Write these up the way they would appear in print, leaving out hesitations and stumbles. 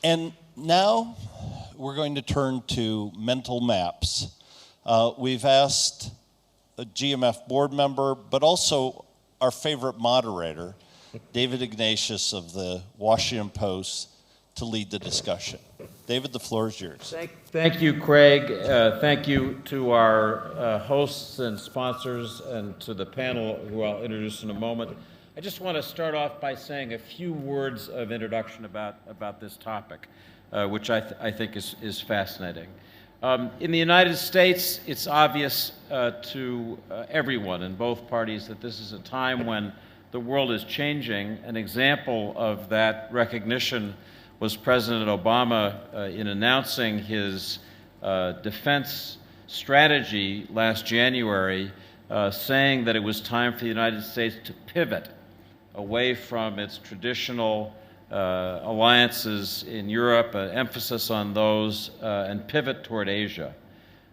And now we're going to turn to mental maps. We've asked a GMF board member, but also our favorite moderator, David Ignatius of the Washington Post, to lead the discussion. David, the floor is yours. Thank you, Craig. Thank you to our hosts and sponsors and to the panel, who I'll introduce in a moment. I just want to start off by saying a few words of introduction about this topic, which I think is fascinating. In the United States, it's obvious to everyone in both parties that this is a time when the world is changing. An example of that recognition was President Obama in announcing his defense strategy last January, saying that it was time for the United States to pivot away from its traditional alliances in Europe, emphasis on those, and pivot toward Asia.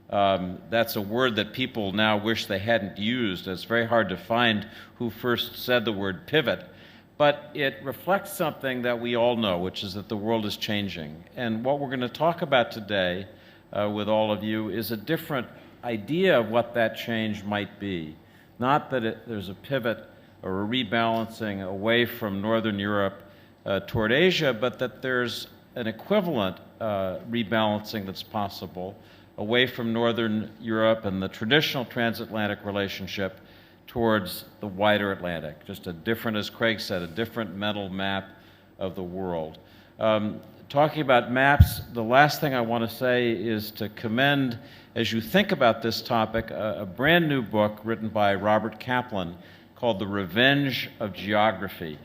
That's a word that people now wish they hadn't used. It's very hard to find who first said the word pivot, but it reflects something that we all know, which is that the world is changing. And what we're going to talk about today with all of you is a different idea of what that change might be. Not that there's a pivot or a rebalancing away from Northern Europe toward Asia, but that there's an equivalent rebalancing that's possible away from Northern Europe and the traditional transatlantic relationship towards the wider Atlantic. Just a different, as Craig said, a different mental map of the world. Talking about maps, the last thing I want to say is to commend, as you think about this topic, a brand new book written by Robert Kaplan called The Revenge of Geography.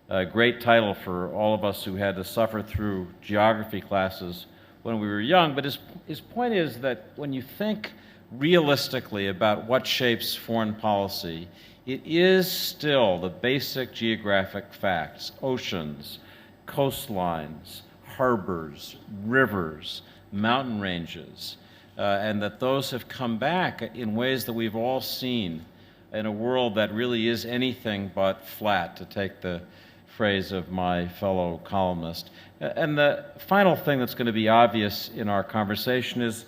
A great title for all of us who had to suffer through geography classes when we were young. But his point is that when you think realistically about what shapes foreign policy, it is still the basic geographic facts: oceans, coastlines, harbors, rivers, mountain ranges, and that those have come back in ways that we've all seen in a world that really is anything but flat, to take the phrase of my fellow columnist. And the final thing that's going to be obvious in our conversation is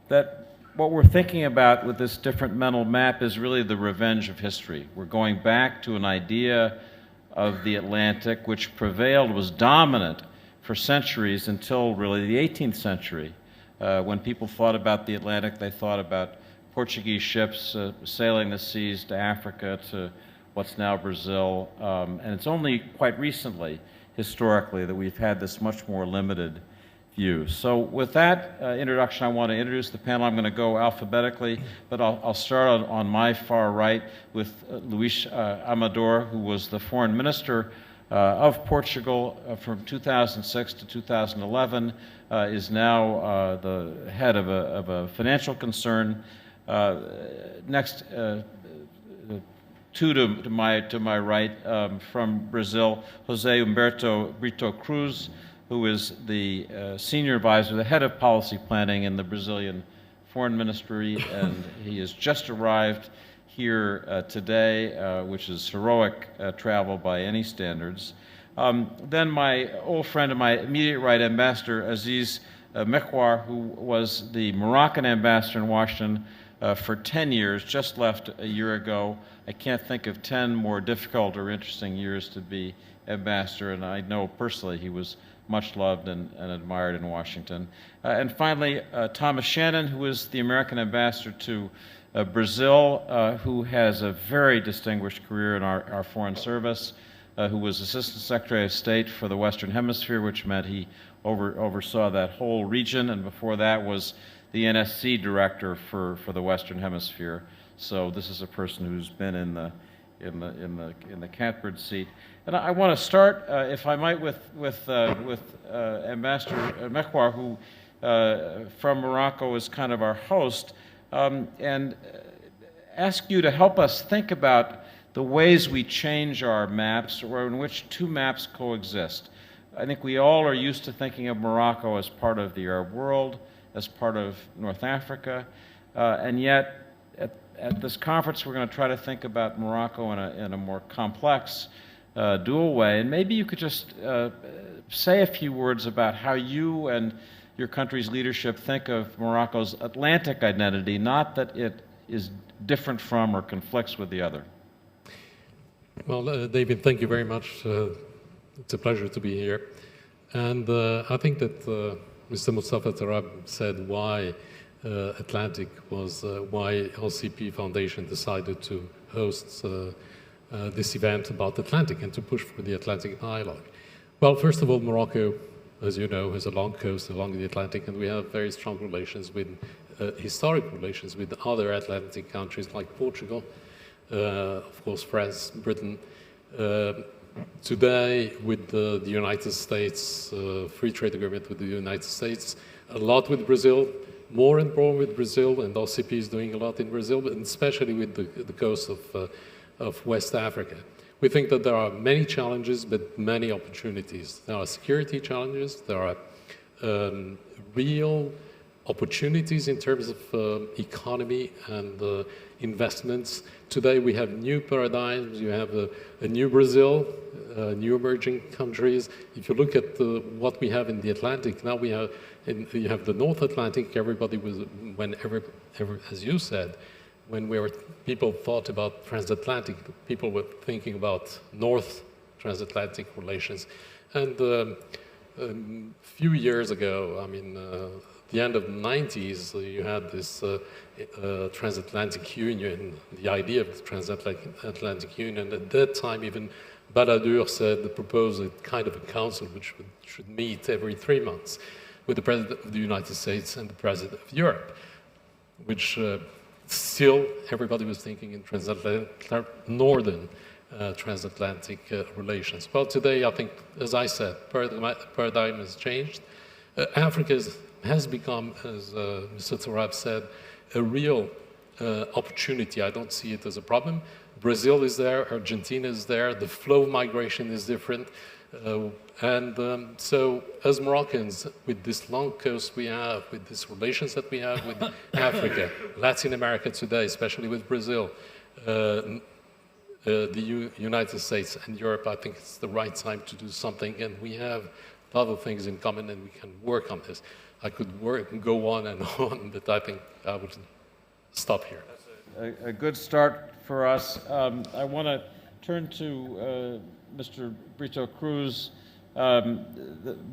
that what we're thinking about with this different mental map is really the revenge of history. We're going back to an idea of the Atlantic which prevailed, was dominant for centuries until really the 18th century. When people thought about the Atlantic, they thought about Portuguese ships sailing the seas to Africa, to what's now Brazil, and it's only quite recently, historically, that we've had this much more limited view. So with that introduction, I want to introduce the panel. I'm going to go alphabetically, but I'll start on my far right with Luis Amado, who was the foreign minister of Portugal from 2006 to 2011, is now the head of a financial concern. Next, to my right, from Brazil, José Humberto Brito-Cruz, who is the senior advisor, the head of policy planning in the Brazilian Foreign Ministry, and he has just arrived here today, which is heroic travel by any standards. Then my old friend and my immediate right, Ambassador Aziz Mekouar, who was the Moroccan ambassador in Washington for 10 years, just left a year ago. I can't think of 10 more difficult or interesting years to be ambassador, and I know personally he was much loved and admired in Washington. And finally, Thomas Shannon, who is the American ambassador to Brazil, who has a very distinguished career in our foreign service, who was Assistant Secretary of State for the Western Hemisphere, which meant he oversaw that whole region, and before that was the NSC director for the Western Hemisphere. So this is a person who's been in the catbird seat. And I want to start, if I might, with Ambassador Mekouar, who from Morocco is kind of our host, and ask you to help us think about the ways we change our maps, or in which two maps coexist. I think we all are used to thinking of Morocco as part of the Arab world, as part of North Africa, and yet at this conference we're going to try to think about Morocco in a more complex dual way. And maybe you could just say a few words about how you and your country's leadership think of Morocco's Atlantic identity, not that it is different from or conflicts with the other. Well, David, thank you very much. It's a pleasure to be here. And I think that Mr. Mustafa Tarab said why Atlantic was, why LCP Foundation decided to host this event about Atlantic and to push for the Atlantic dialogue. Well, first of all, Morocco, as you know, has a long coast along the Atlantic, and we have very strong relations with, historic relations with other Atlantic countries like Portugal, of course, France, Britain. Today, with the United States, free trade agreement with the United States, a lot with Brazil, more and more with Brazil, and LCP is doing a lot in Brazil, but especially with the coast of West Africa. We think that there are many challenges, but many opportunities. There are security challenges, there are real opportunities in terms of economy and investments. Today we have new paradigms. You have a new Brazil, new emerging countries. If you look at what we have in the Atlantic, now you have the North Atlantic. Everybody was, as you said, when people thought about transatlantic, people were thinking about North transatlantic relations. And a few years ago, I mean, the end of the 90s, you had this transatlantic union, the idea of the transatlantic union. At that time, even Balladur said, proposed a kind of a council which should meet every 3 months with the President of the United States and the President of Europe, which still everybody was thinking in northern transatlantic relations. Well, today, I think, as I said, paradigm has changed. Africa has become, as Mr. Tarab said, a real opportunity. I don't see it as a problem. Brazil is there, Argentina is there, the flow of migration is different. So as Moroccans, with this long coast we have, with these relations that we have with Africa, Latin America today, especially with Brazil, the United States and Europe, I think it's the right time to do something, and we have a lot of things in common and we can work on this. I could work and go on and on, but I think I would stop here. That's a good start for us. I want to turn to Mr. Brito-Cruz.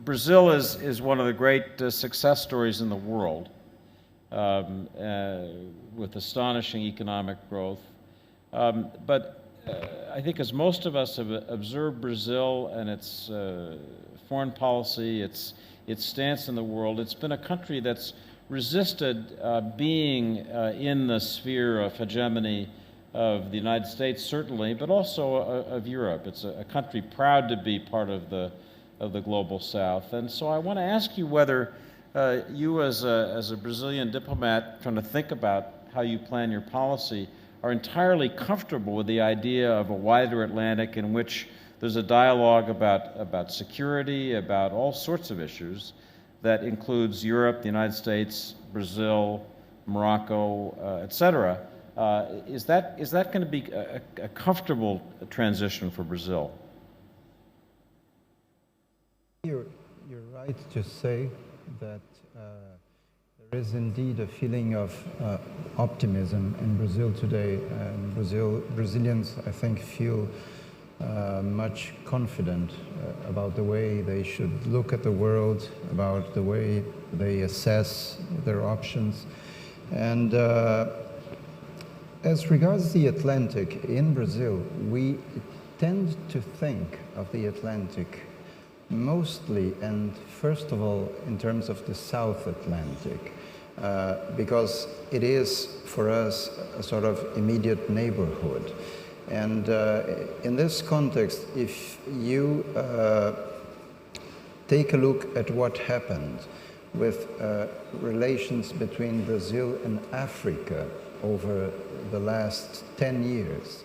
Brazil is one of the great success stories in the world, with astonishing economic growth. But I think as most of us have observed Brazil and its foreign policy, its stance in the world, it's been a country that's resisted being in the sphere of hegemony of the United States, certainly, but also of Europe. It's a country proud to be part of the global South. And so I want to ask you whether you as a Brazilian diplomat trying to think about how you plan your policy are entirely comfortable with the idea of a wider Atlantic in which there's a dialogue about security, about all sorts of issues that includes Europe, the United States, Brazil, Morocco, et cetera. Is that going to be a comfortable transition for Brazil? You're right to say that there is indeed a feeling of optimism in Brazil today. And Brazilians, I think, feel much confident about the way they should look at the world, about the way they assess their options. And as regards the Atlantic, in Brazil, we tend to think of the Atlantic mostly and first of all in terms of the South Atlantic, because it is for us a sort of immediate neighborhood. And in this context, if you take a look at what happened with relations between Brazil and Africa over the last 10 years,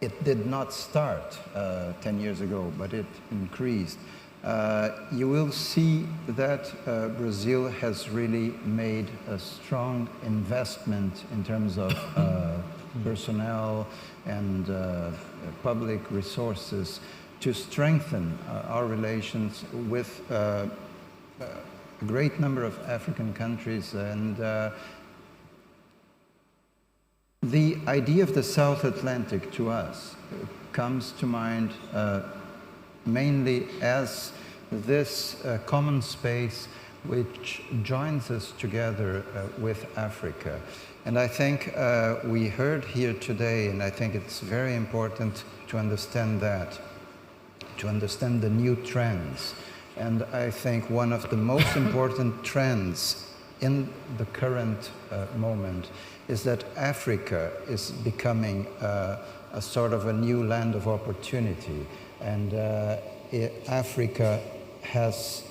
it did not start 10 years ago, but it increased. You will see that Brazil has really made a strong investment in terms of personnel and public resources to strengthen our relations with a great number of African countries. And the idea of the South Atlantic to us comes to mind mainly as this common space which joins us together with Africa. And I think we heard here today, and I think it's very important to understand that, to understand the new trends. And I think one of the most important trends in the current moment is that Africa is becoming a sort of a new land of opportunity. And Africa has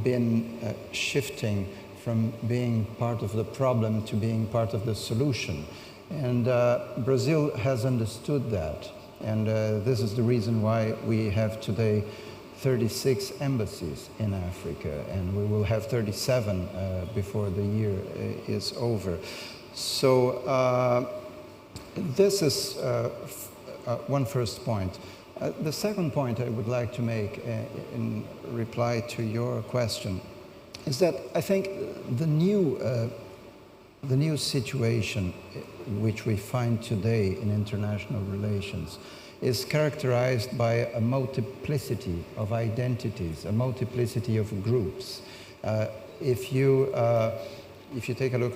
been shifting from being part of the problem to being part of the solution. And Brazil has understood that. And this is the reason why we have today 36 embassies in Africa, and we will have 37 before the year is over. So this is one first point. The second point I would like to make in reply to your question is that I think the new situation which we find today in international relations is characterized by a multiplicity of identities, a multiplicity of groups. If you take a look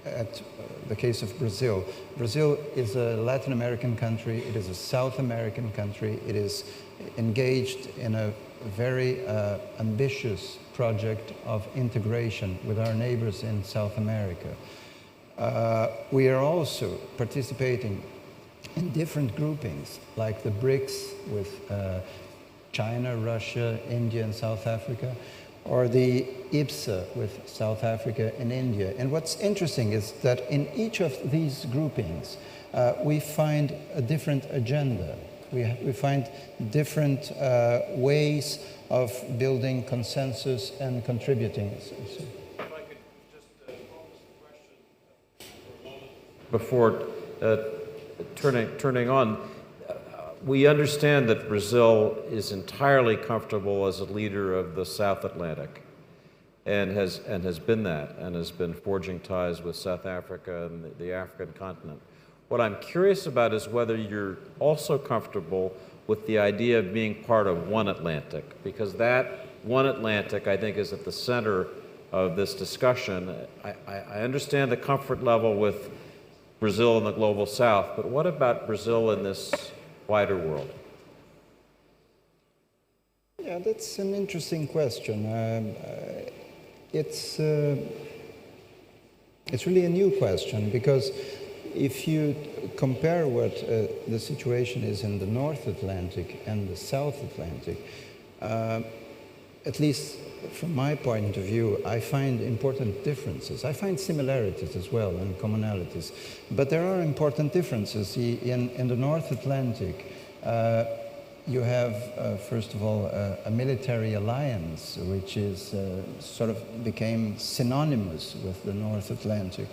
at the case of Brazil, Brazil is a Latin American country, it is a South American country, it is engaged in a very ambitious project of integration with our neighbors in South America. We are also participating in different groupings, like the BRICS with China, Russia, India, and South Africa, or the IPSA with South Africa and India. And what's interesting is that in each of these groupings, we find a different agenda. We find different ways of building consensus and contributing. If I could just pose the question for a moment before turning on. We understand that Brazil is entirely comfortable as a leader of the South Atlantic, and has been that, and has been forging ties with South Africa and the African continent. What I'm curious about is whether you're also comfortable with the idea of being part of one Atlantic, because that one Atlantic, I think, is at the center of this discussion. I understand the comfort level with Brazil and the global South, but what about Brazil in this wider world? Yeah, that's an interesting question. It's really a new question, because if you compare what the situation is in the North Atlantic and the South Atlantic, at least from my point of view, I find important differences. I find similarities as well and commonalities, but there are important differences. In the North Atlantic, you have, first of all, a military alliance, which is sort of became synonymous with the North Atlantic.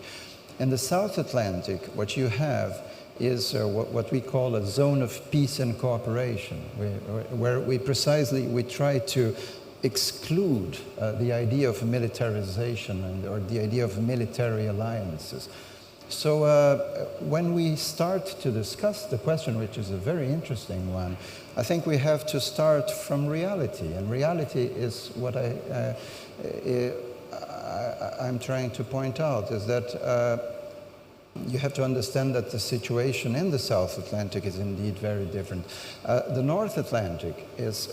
In the South Atlantic, what you have is what we call a zone of peace and cooperation, where we try to exclude the idea of militarization or the idea of military alliances. So when we start to discuss the question, which is a very interesting one, I think we have to start from reality. And reality is what I'm trying to point out, is that you have to understand that the situation in the South Atlantic is indeed very different. The North Atlantic is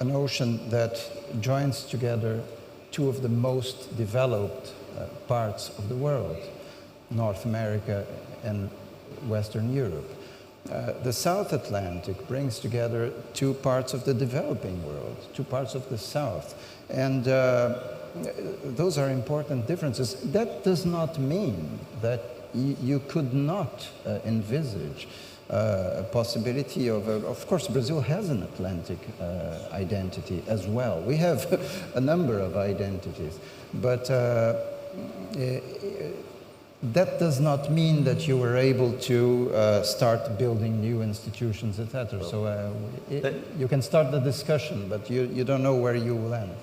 an ocean that joins together two of the most developed parts of the world, North America and Western Europe. The South Atlantic brings together two parts of the developing world, two parts of the South. And those are important differences. That does not mean that you could not envisage a possibility of course, Brazil has an Atlantic identity as well. We have a number of identities, but that does not mean that you were able to start building new institutions, etc. So you can start the discussion, but you don't know where you will end.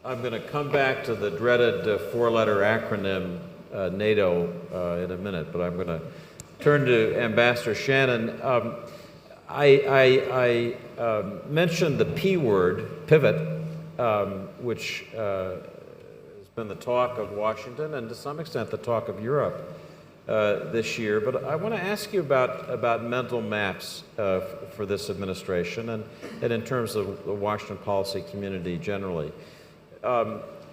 I'm going to come back to the dreaded four-letter acronym NATO in a minute, but I'm going to turn to Ambassador Shannon. I mentioned the P word, pivot, which has been the talk of Washington and to some extent the talk of Europe this year. But I want to ask you about mental maps for this administration and in terms of the Washington policy community generally.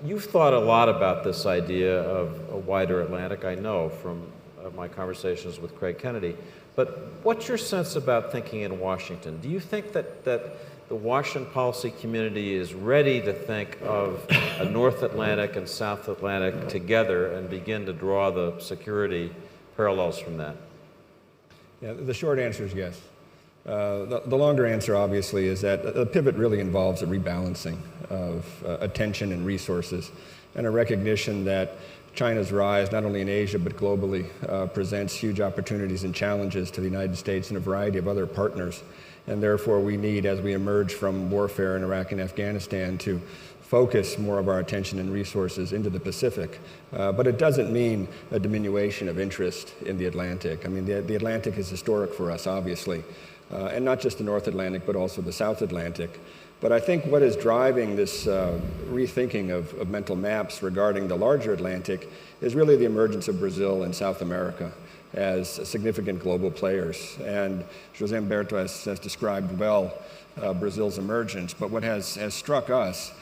You've thought a lot about this idea of a wider Atlantic, I know from my conversations with Craig Kennedy. But what's your sense about thinking in Washington? Do you think that the Washington policy community is ready to think of a North Atlantic and South Atlantic together and begin to draw the security parallels from that? Yeah, the short answer is yes. The longer answer, obviously, is that a pivot really involves a rebalancing of attention and resources and a recognition that China's rise, not only in Asia but globally, presents huge opportunities and challenges to the United States and a variety of other partners. And therefore, we need, as we emerge from warfare in Iraq and Afghanistan, to focus more of our attention and resources into the Pacific. But it doesn't mean a diminution of interest in the Atlantic. I mean, the Atlantic is historic for us, obviously. And not just the North Atlantic, but also the South Atlantic. But I think what is driving this rethinking of mental maps regarding the larger Atlantic is really the emergence of Brazil and South America as significant global players. And José Humberto has described well Brazil's emergence. But what has struck us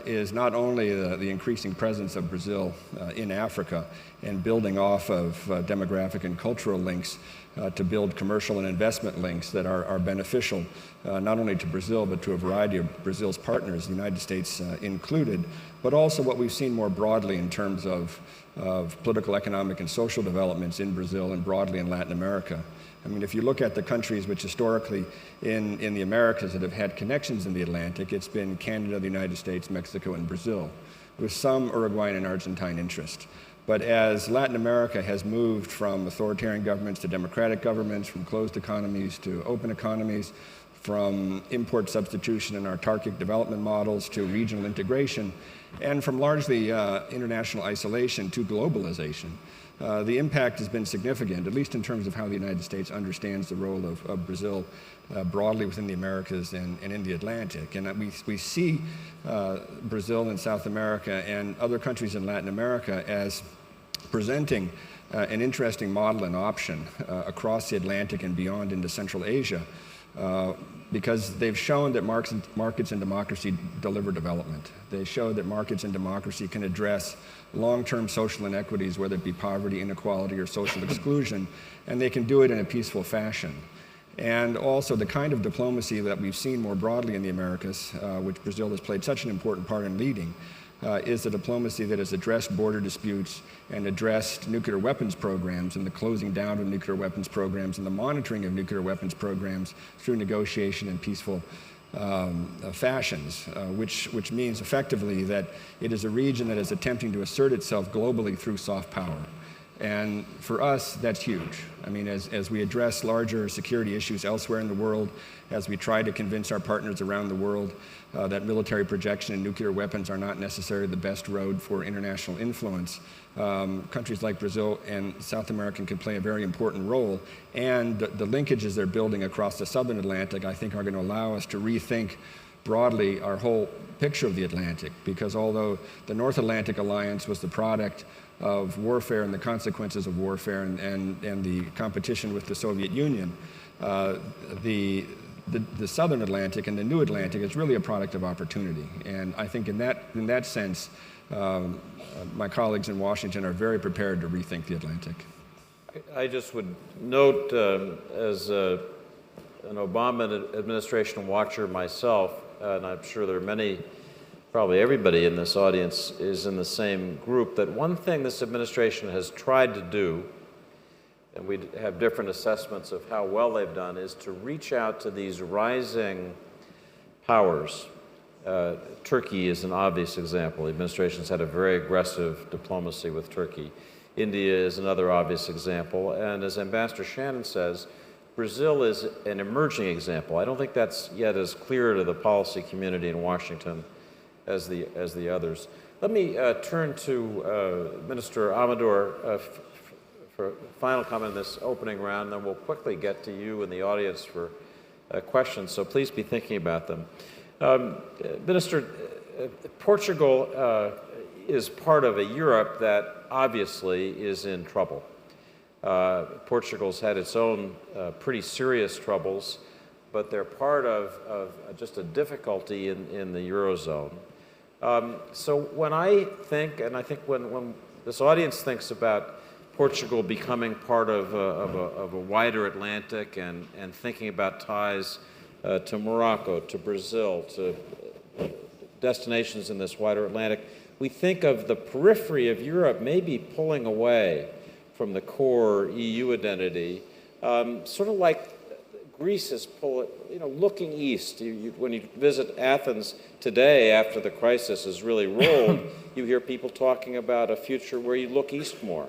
is not only the increasing presence of Brazil in Africa and building off of demographic and cultural links to build commercial and investment links that are beneficial not only to Brazil but to a variety of Brazil's partners, the United States included, but also what we've seen more broadly in terms of political, economic, and social developments in Brazil and broadly in Latin America. I mean, if you look at the countries which historically in the Americas that have had connections in the Atlantic, it's been Canada, the United States, Mexico, and Brazil, with some Uruguayan and Argentine interest. But as Latin America has moved from authoritarian governments to democratic governments, from closed economies to open economies, from import substitution and autarkic development models to regional integration, and from largely international isolation to globalization, the impact has been significant, at least in terms of how the United States understands the role of Brazil broadly within the Americas and in the Atlantic. And we see Brazil and South America and other countries in Latin America as presenting an interesting model and option across the Atlantic and beyond into Central Asia, because they've shown that markets and democracy deliver development. They show that markets and democracy can address long-term social inequities, whether it be poverty, inequality, or social exclusion, and they can do it in a peaceful fashion. And also the kind of diplomacy that we've seen more broadly in the Americas, which Brazil has played such an important part in leading, is the diplomacy that has addressed border disputes and addressed nuclear weapons programs and the closing down of nuclear weapons programs and the monitoring of nuclear weapons programs through negotiation and peaceful fashions, which means effectively that it is a region that is attempting to assert itself globally through soft power. And for us, that's huge. I mean, as we address larger security issues elsewhere in the world, as we try to convince our partners around the world that military projection and nuclear weapons are not necessarily the best road for international influence, countries like Brazil and South America can play a very important role. And the linkages they're building across the Southern Atlantic, I think, are going to allow us to rethink broadly our whole picture of the Atlantic, because although the North Atlantic Alliance was the product of warfare and the consequences of warfare and the competition with the Soviet Union, the Southern Atlantic and the New Atlantic is really a product of opportunity. And I think in that sense, my colleagues in Washington are very prepared to rethink the Atlantic. I just would note, as an Obama administration watcher myself, and I'm sure there are many, probably everybody in this audience is in the same group, that one thing this administration has tried to do, and we have different assessments of how well they've done, is to reach out to these rising powers. Turkey is an obvious example. The administration's had a very aggressive diplomacy with Turkey. India is another obvious example. And as Ambassador Shannon says, Brazil is an emerging example. I don't think that's yet as clear to the policy community in Washington as the others. Let me turn to Minister Amador for a final comment in this opening round, then we'll quickly get to you in the audience for questions, so please be thinking about them. Minister, Portugal is part of a Europe that obviously is in trouble. Portugal's had its own pretty serious troubles, but they're part of just a difficulty in the Eurozone. So when I think, and I think when this audience thinks about Portugal becoming part of a wider Atlantic and thinking about ties to Morocco, to Brazil, to destinations in this wider Atlantic, we think of the periphery of Europe maybe pulling away from the core EU identity, sort of like Greece is looking east. When you visit Athens today, after the crisis has really rolled, you hear people talking about a future where you look east more,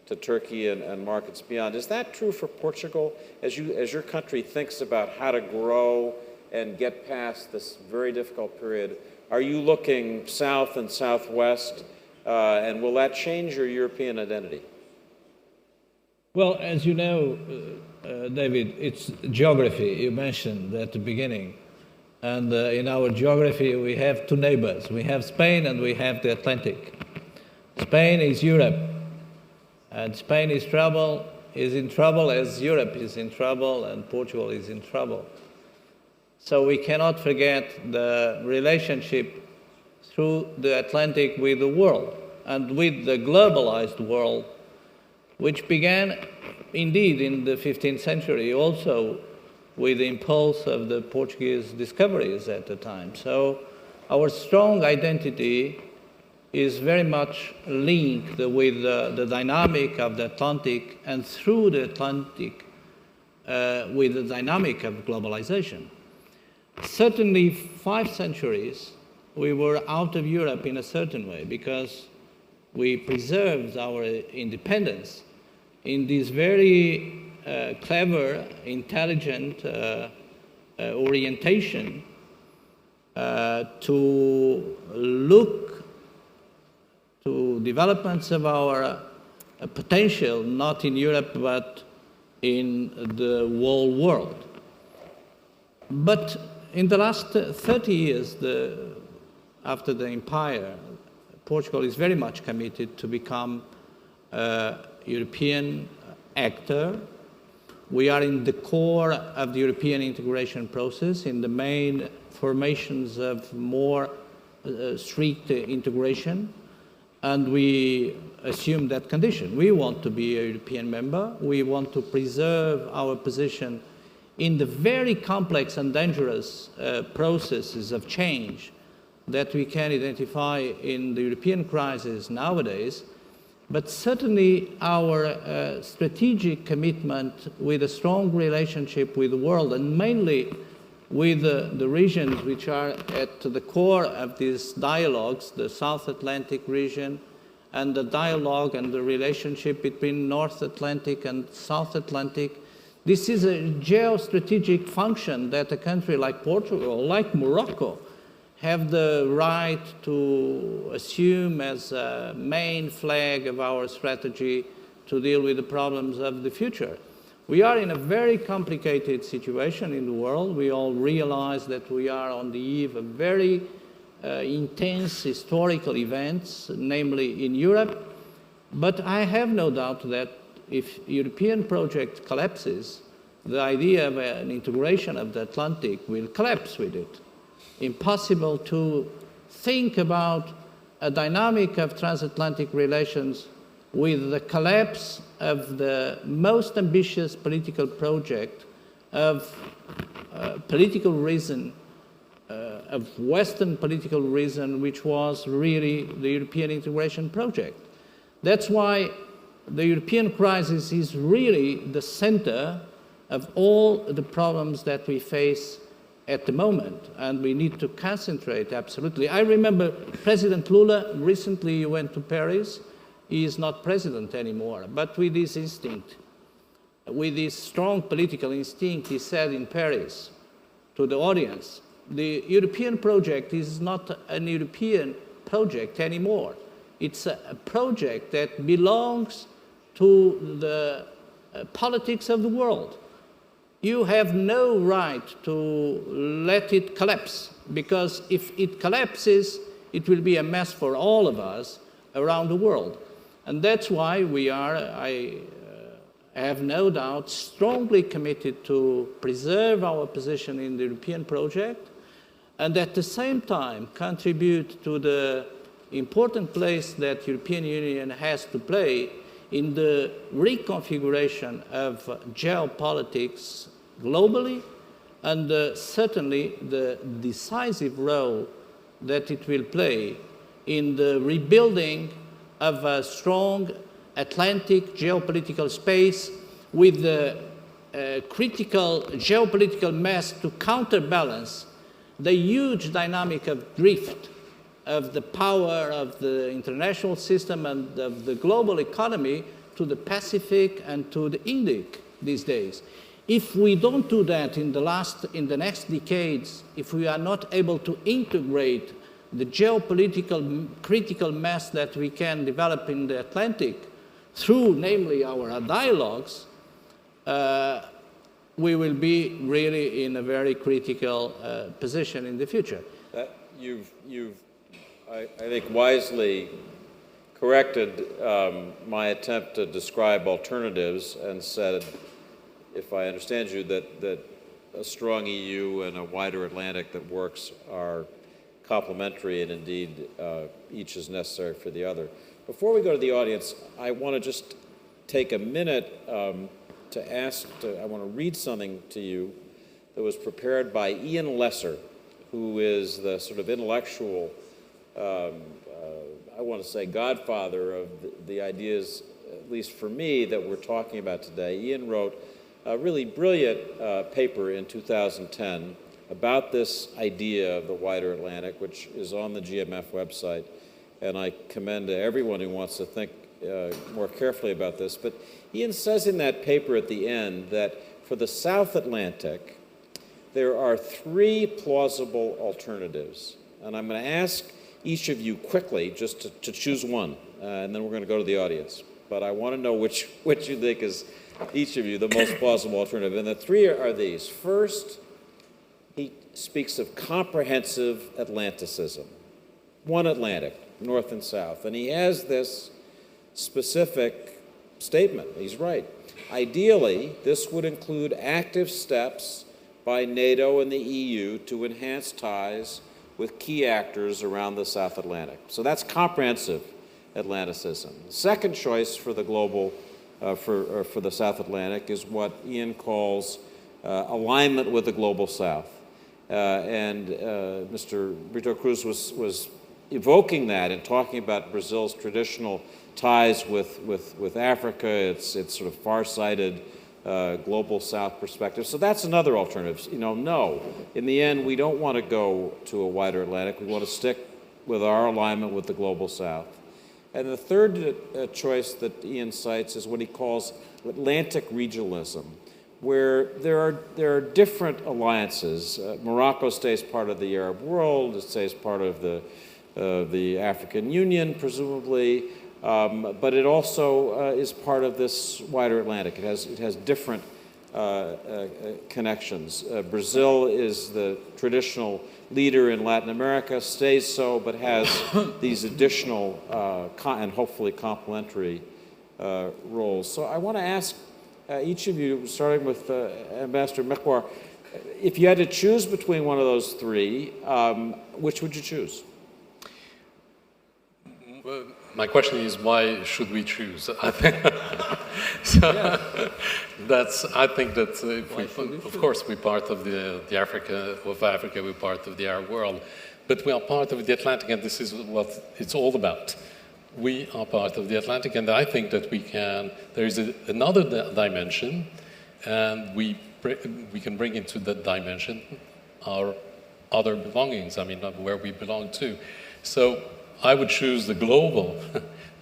to Turkey and markets beyond. Is that true for Portugal as your country thinks about how to grow and get past this very difficult period? Are you looking south and southwest, and will that change your European identity? Well, as you know, David, it's geography. You mentioned at the beginning. And in our geography, we have two neighbors. We have Spain and we have the Atlantic. Spain is Europe. And Spain is in trouble as Europe is in trouble and Portugal is in trouble. So we cannot forget the relationship through the Atlantic with the world and with the globalized world, which began indeed in the 15th century, also with the impulse of the Portuguese discoveries at the time. So our strong identity is very much linked with the dynamic of the Atlantic and through the Atlantic with the dynamic of globalization. Certainly 5 centuries we were out of Europe in a certain way because we preserved our independence in this very clever, intelligent orientation to look to developments of our potential, not in Europe, but in the whole world. But in the last 30 years, after the empire, Portugal is very much committed to become a European actor. We are in the core of the European integration process, in the main formations of more strict integration, and we assume that condition. We want to be a European member. We want to preserve our position in the very complex and dangerous processes of change that we can identify in the European crisis nowadays, but certainly our strategic commitment with a strong relationship with the world, and mainly with the regions which are at the core of these dialogues, the South Atlantic region, and the dialogue and the relationship between North Atlantic and South Atlantic. This is a geostrategic function that a country like Portugal, like Morocco, have the right to assume as a main flag of our strategy to deal with the problems of the future. We are in a very complicated situation in the world. We all realize that we are on the eve of very intense historical events, namely in Europe. But I have no doubt that if European project collapses, the idea of an integration of the Atlantic will collapse with it. Impossible to think about a dynamic of transatlantic relations with the collapse of the most ambitious political project of political reason, of Western political reason, which was really the European integration project. That's why the European crisis is really the center of all the problems that we face at the moment, and we need to concentrate absolutely. I remember President Lula recently went to Paris, he is not president anymore. But with this instinct, with this strong political instinct, he said in Paris to the audience, the European project is not an European project anymore. It's a project that belongs to the politics of the world. You have no right to let it collapse, because if it collapses, it will be a mess for all of us around the world. And that's why we are, I have no doubt, strongly committed to preserve our position in the European project, and at the same time contribute to the important place that the European Union has to play in the reconfiguration of geopolitics globally, and certainly the decisive role that it will play in the rebuilding of a strong Atlantic geopolitical space with the critical geopolitical mass to counterbalance the huge dynamic of drift of the power of the international system and of the global economy to the Pacific and to the Indic these days. If we don't do that in the next decades, if we are not able to integrate the geopolitical critical mass that we can develop in the Atlantic through, namely, our dialogues, we will be really in a very critical position in the future. You've I think, wisely corrected my attempt to describe alternatives and said, if I understand you, that a strong EU and a wider Atlantic that works are complementary, and indeed each is necessary for the other. Before we go to the audience, I want to just take a minute I want to read something to you that was prepared by Ian Lesser, who is the sort of intellectual, I want to say, godfather of the ideas, at least for me, that we're talking about today. Ian wrote a really brilliant paper in 2010 about this idea of the wider Atlantic, which is on the GMF website, and I commend to everyone who wants to think more carefully about this. But Ian says in that paper at the end that for the South Atlantic, there are 3 plausible alternatives. And I'm going to ask each of you quickly just to choose one, and then we're going to go to the audience. But I want to know which you think is, each of you, the most plausible alternative. And the 3 are these. First, he speaks of comprehensive Atlanticism. One Atlantic, north and south. And he has this specific statement. He's right. Ideally, this would include active steps by NATO and the EU to enhance ties with key actors around the South Atlantic. So that's comprehensive Atlanticism. The second choice for the global, for the South Atlantic is what Ian calls alignment with the global South. And Mr. Brito-Cruz was evoking that and talking about Brazil's traditional ties with Africa, its sort of far-sighted global South perspective. So that's another alternative. No, in the end, we don't want to go to a wider Atlantic. We want to stick with our alignment with the global South. And the third choice that Ian cites is what he calls Atlantic regionalism, where there are different alliances. Morocco stays part of the Arab world. It stays part of the African Union, presumably. But it also is part of this wider Atlantic. It has different connections. Brazil is the traditional leader in Latin America, stays so, but has these additional and hopefully complementary roles. So I want to ask each of you, starting with Ambassador Mekouar, if you had to choose between one of those 3, which would you choose? My question is, why should we choose? I think that of course, we're part of Africa, we're part of the Arab world, but we are part of the Atlantic, and this is what it's all about. We are part of the Atlantic, and I think that there is another dimension, and we can bring into that dimension our other belongings, where we belong to. So I would choose the global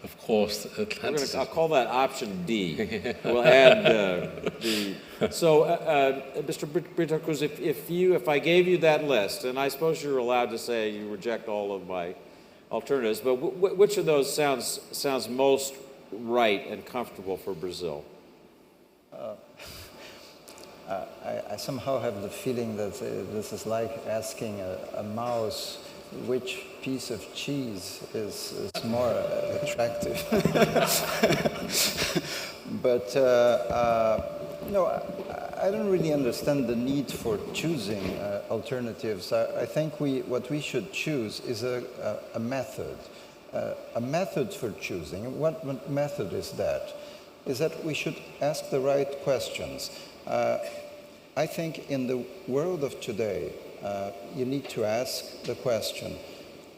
of course, Atlanticism. I'll call that option D. We'll add the. So, Mr. Brito-Cruz, if I gave you that list, and I suppose you're allowed to say you reject all of my alternatives, but which of those sounds most right and comfortable for Brazil? I somehow have the feeling that this is like asking a mouse which piece of cheese is more attractive. But no, I don't really understand the need for choosing alternatives. I think what we should choose is a method. A method for choosing. What method is that? Is that we should ask the right questions. I think in the world of today, you need to ask the question,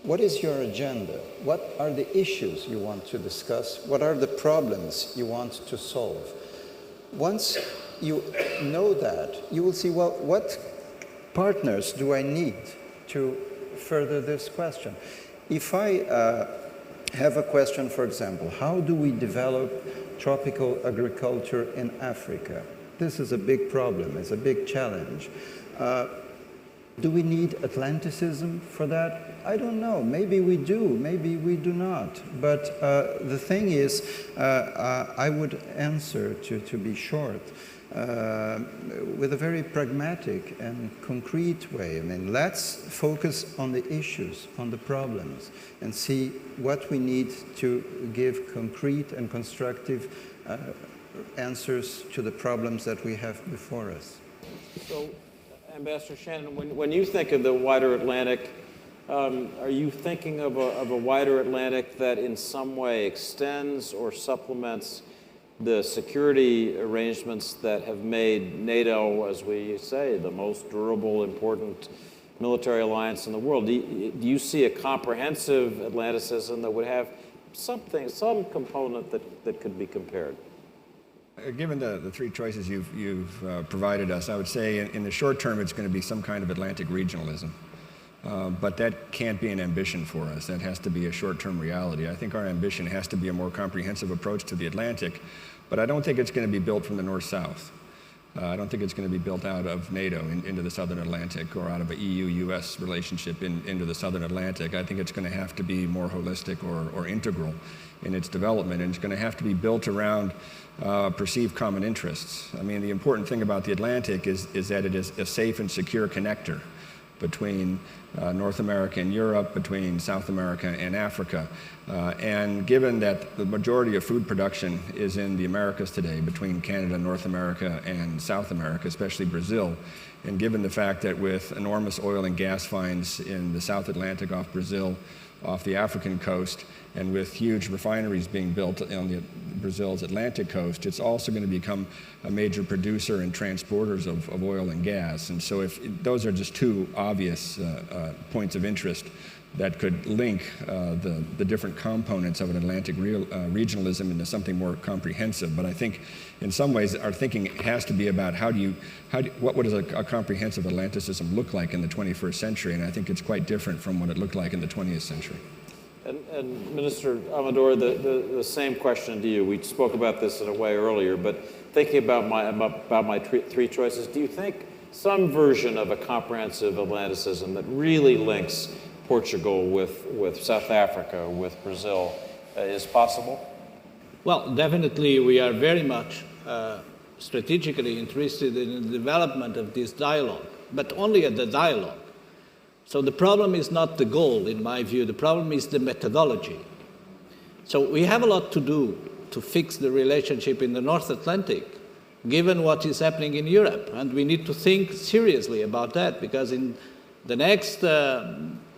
what is your agenda? What are the issues you want to discuss? What are the problems you want to solve? Once you know that, you will see, well, what partners do I need to further this question? If I have a question, for example, how do we develop tropical agriculture in Africa? This is a big problem, it's a big challenge. Do we need Atlanticism for that? I don't know. Maybe we do, maybe we do not. But the thing is, I would answer, to be short, with a very pragmatic and concrete way. I mean, let's focus on the issues, on the problems, and see what we need to give concrete and constructive answers to the problems that we have before us. So, Ambassador Shannon, when you think of the wider Atlantic, are you thinking of a wider Atlantic that in some way extends or supplements the security arrangements that have made NATO, as we say, the most durable, important military alliance in the world? Do you see a comprehensive Atlanticism that would have some component that could be compared? Given the three choices you've provided us, I would say in the short term it's going to be some kind of Atlantic regionalism. But that can't be an ambition for us. That has to be a short-term reality. I think our ambition has to be a more comprehensive approach to the Atlantic, but I don't think it's going to be built from the north-south. I don't think it's going to be built out of NATO into the southern Atlantic or out of an EU-US relationship into the southern Atlantic. I think it's going to have to be more holistic or integral in its development, and it's going to have to be built around perceived common interests. I mean, the important thing about the Atlantic is that it is a safe and secure connector between North America and Europe, between South America and Africa. And given that the majority of food production is in the Americas today, between Canada, North America, and South America, especially Brazil, and given the fact that with enormous oil and gas finds in the South Atlantic off Brazil, off the African coast, and with huge refineries being built on Brazil's Atlantic coast, it's also going to become a major producer and transporters of oil and gas. And so those are just two obvious points of interest that could link the different components of an Atlantic regionalism into something more comprehensive. But I think in some ways our thinking has to be about what does a comprehensive Atlanticism look like in the 21st century? And I think it's quite different from what it looked like in the 20th century. And Minister Amador, the same question to you. We spoke about this in a way earlier, but thinking about my three choices, do you think some version of a comprehensive Atlanticism that really links Portugal with South Africa, with Brazil, is possible? Well, definitely we are very much strategically interested in the development of this dialogue, but only at the dialogue. So the problem is not the goal, in my view. The problem is the methodology. So we have a lot to do to fix the relationship in the North Atlantic, given what is happening in Europe. And we need to think seriously about that, because in the next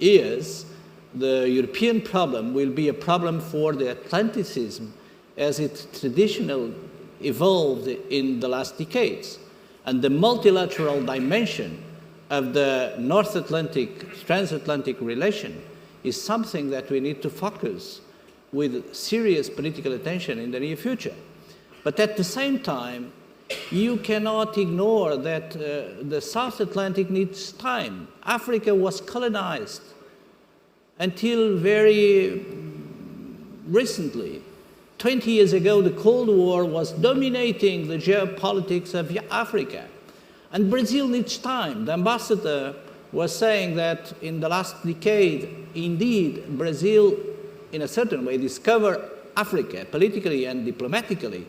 years, the European problem will be a problem for the Atlanticism as it traditionally evolved in the last decades. And the multilateral dimension of the North Atlantic, transatlantic relation is something that we need to focus with serious political attention in the near future. But at the same time, you cannot ignore that the South Atlantic needs time. Africa was colonized until very recently. 20 years ago, the Cold War was dominating the geopolitics of Africa. And Brazil needs time. The ambassador was saying that in the last decade, indeed, Brazil, in a certain way, discovered Africa, politically and diplomatically.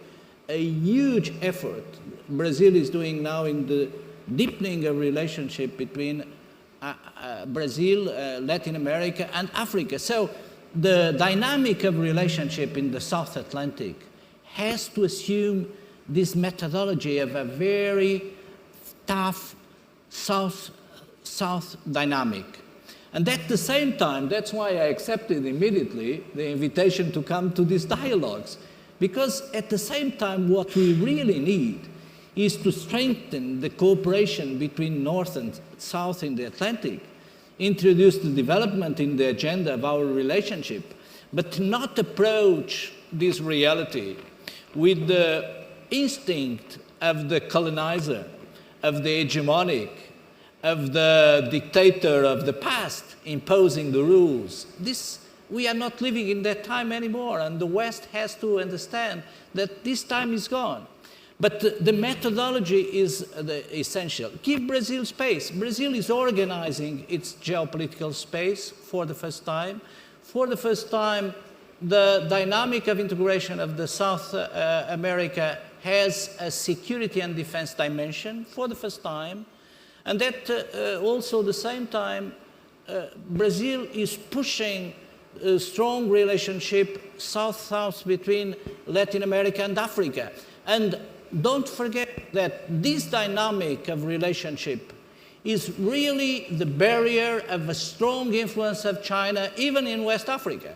A huge effort Brazil is doing now in the deepening of relationship between Brazil, Latin America, and Africa. So the dynamic of relationship in the South Atlantic has to assume this methodology of a very tough South dynamic. And at the same time, that's why I accepted immediately the invitation to come to these dialogues. Because at the same time, what we really need is to strengthen the cooperation between North and South in the Atlantic, introduce the development in the agenda of our relationship, but not approach this reality with the instinct of the colonizer, of the hegemonic, of the dictator of the past imposing the rules. We are not living in that time anymore, and the West has to understand that this time is gone. But the methodology is essential. Give Brazil space. Brazil is organizing its geopolitical space for the first time. For the first time, the dynamic of integration of the South America has a security and defense dimension for the first time. And that also at the same time, Brazil is pushing a strong relationship South-South between Latin America and Africa. And don't forget that this dynamic of relationship is really the barrier of a strong influence of China, even in West Africa.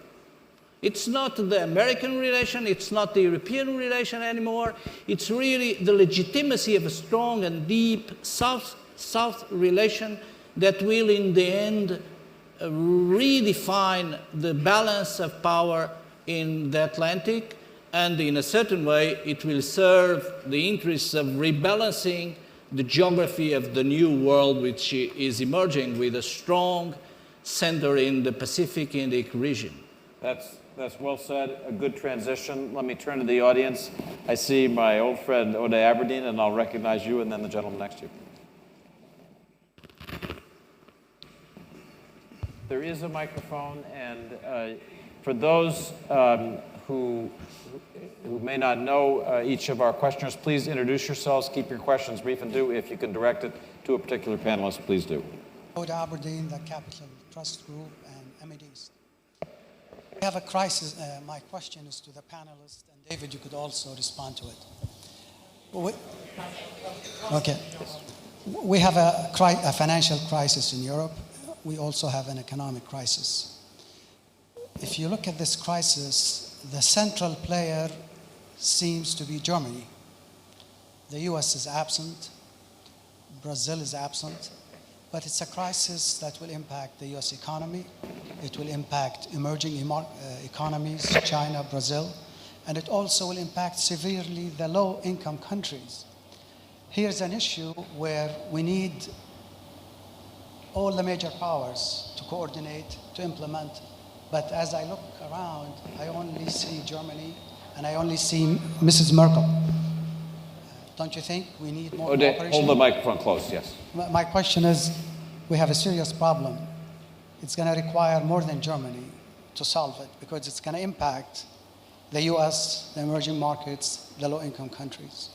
It's not the American relation, it's not the European relation anymore. It's really the legitimacy of a strong and deep South-South relation that will, in the end, redefine the balance of power in the Atlantic. And in a certain way, it will serve the interests of rebalancing the geography of the new world, which is emerging with a strong center in the Pacific Indic region. That's well said, a good transition. Let me turn to the audience. I see my old friend Ode Aberdeen, and I'll recognize you, and then the gentleman next to you. There is a microphone, and for those who may not know each of our questioners, please introduce yourselves, keep your questions brief, and if you can direct it to a particular panelist, please do. Ode Aberdeen, the Capital Trust Group, and MEDs. We have a crisis. My question is to the panelists, and David, you could also respond to it. Okay. We have a financial crisis in Europe. We also have an economic crisis. If you look at this crisis, the central player seems to be Germany. The US is absent, Brazil is absent, but it's a crisis that will impact the US economy. It will impact emerging economies, China, Brazil, and it also will impact severely the low-income countries. Here's an issue where we need all the major powers to coordinate, to implement. But as I look around, I only see Germany, and I only see Mrs. Merkel. Don't you think we need more cooperation? Hold the microphone close, yes. My question is, we have a serious problem. It's going to require more than Germany to solve it, because it's going to impact the US, the emerging markets, the low-income countries.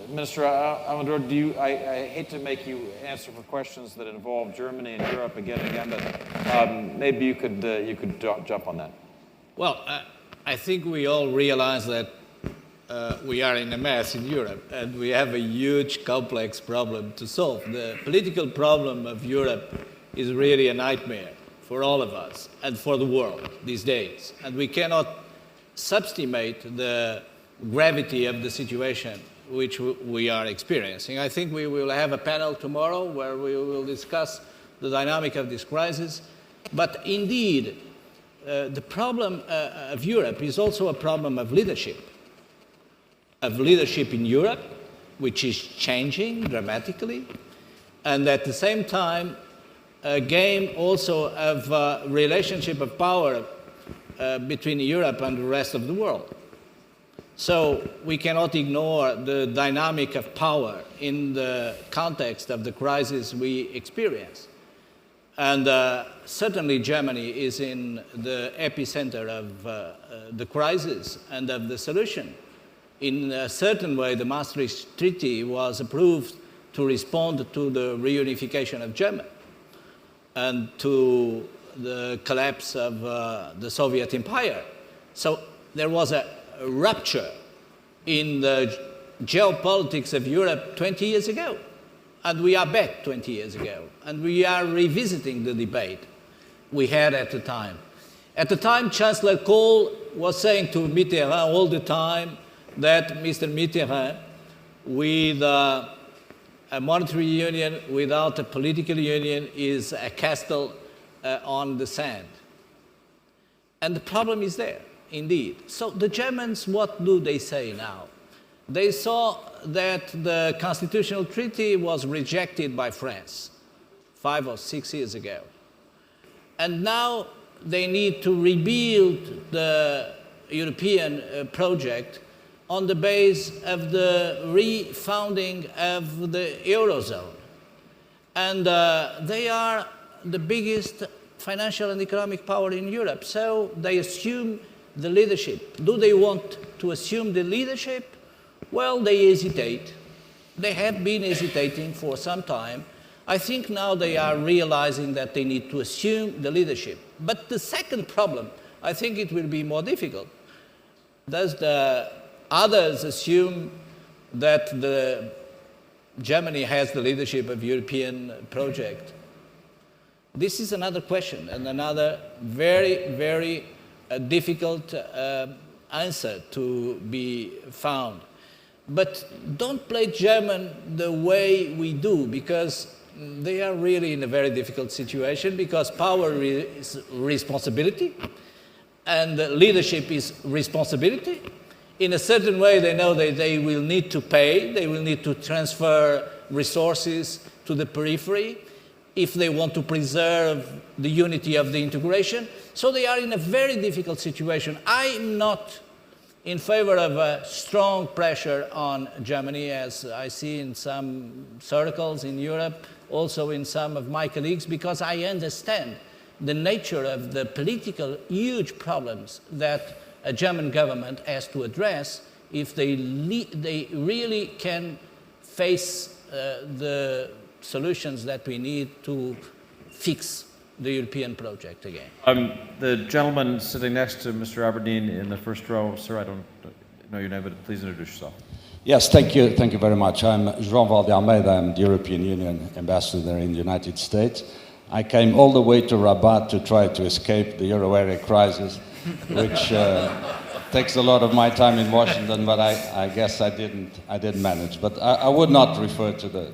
Minister Amado, I hate to make you answer for questions that involve Germany and Europe again and again, but maybe you could jump on that. Well, I think we all realize that we are in a mess in Europe, and we have a huge, complex problem to solve. The political problem of Europe is really a nightmare for all of us and for the world these days. And we cannot subestimate the gravity of the situation which we are experiencing. I think we will have a panel tomorrow where we will discuss the dynamic of this crisis. But indeed, the problem of Europe is also a problem of leadership in Europe, which is changing dramatically, and at the same time, a game also of relationship of power between Europe and the rest of the world. So we cannot ignore the dynamic of power in the context of the crisis we experience. And certainly Germany is in the epicenter of the crisis and of the solution. In a certain way, the Maastricht Treaty was approved to respond to the reunification of Germany and to the collapse of the Soviet Empire. So there was a rupture in the geopolitics of Europe 20 years ago. And we are back 20 years ago. And we are revisiting the debate we had at the time. At the time, Chancellor Kohl was saying to Mitterrand all the time that Mr. Mitterrand, with a monetary union without a political union, is a castle on the sand. And the problem is there, indeed. So the Germans, what do they say now? They saw that the constitutional treaty was rejected by France 5 or 6 years ago. And now they need to rebuild the European project on the base of the refounding of the Eurozone. And they are the biggest financial and economic power in Europe, so they assume the leadership. Do they want to assume the leadership? Well, they hesitate. They have been hesitating for some time. I think now they are realizing that they need to assume the leadership. But the second problem, I think it will be more difficult. Does the others assume that Germany has the leadership of the European project? This is another question and another very, very difficult answer to be found. But don't play German the way we do, because they are really in a very difficult situation, because power is responsibility and leadership is responsibility. In a certain way, they know that they will need to pay, they will need to transfer resources to the periphery if they want to preserve the unity of the integration. So they are in a very difficult situation. I'm not in favor of a strong pressure on Germany, as I see in some circles in Europe, also in some of my colleagues, because I understand the nature of the political huge problems that a German government has to address if they really can face the solutions that we need to fix the European project again. The gentleman sitting next to Mr. Aberdeen in the first row, sir, I don't know your name, but please introduce yourself. Yes, thank you very much. I'm João Valde Almeida, I'm the European Union ambassador in the United States. I came all the way to Rabat to try to escape the euro area crisis, which takes a lot of my time in Washington, but I guess I didn't manage. But I would not refer to the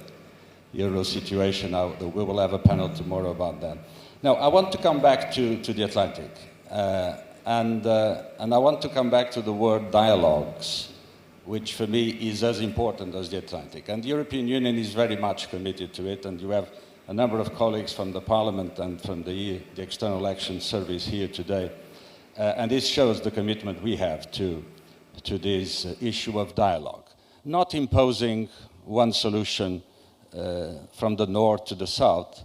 euro situation. We will have a panel tomorrow about that. Now, I want to come back to the Atlantic, and I want to come back to the word dialogues, which for me is as important as the Atlantic. And the European Union is very much committed to it, and you have a number of colleagues from the Parliament and from the External Action Service here today. And this shows the commitment we have to this issue of dialogue. Not imposing one solution from the north to the south,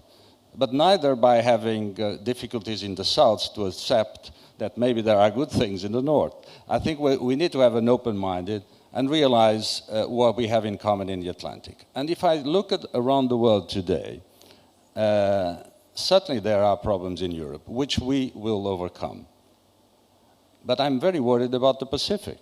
but neither by having difficulties in the south to accept that maybe there are good things in the north. I think we need to have an open-minded and realize what we have in common in the Atlantic. And if I look at around the world today, certainly there are problems in Europe, which we will overcome. But I'm very worried about the Pacific.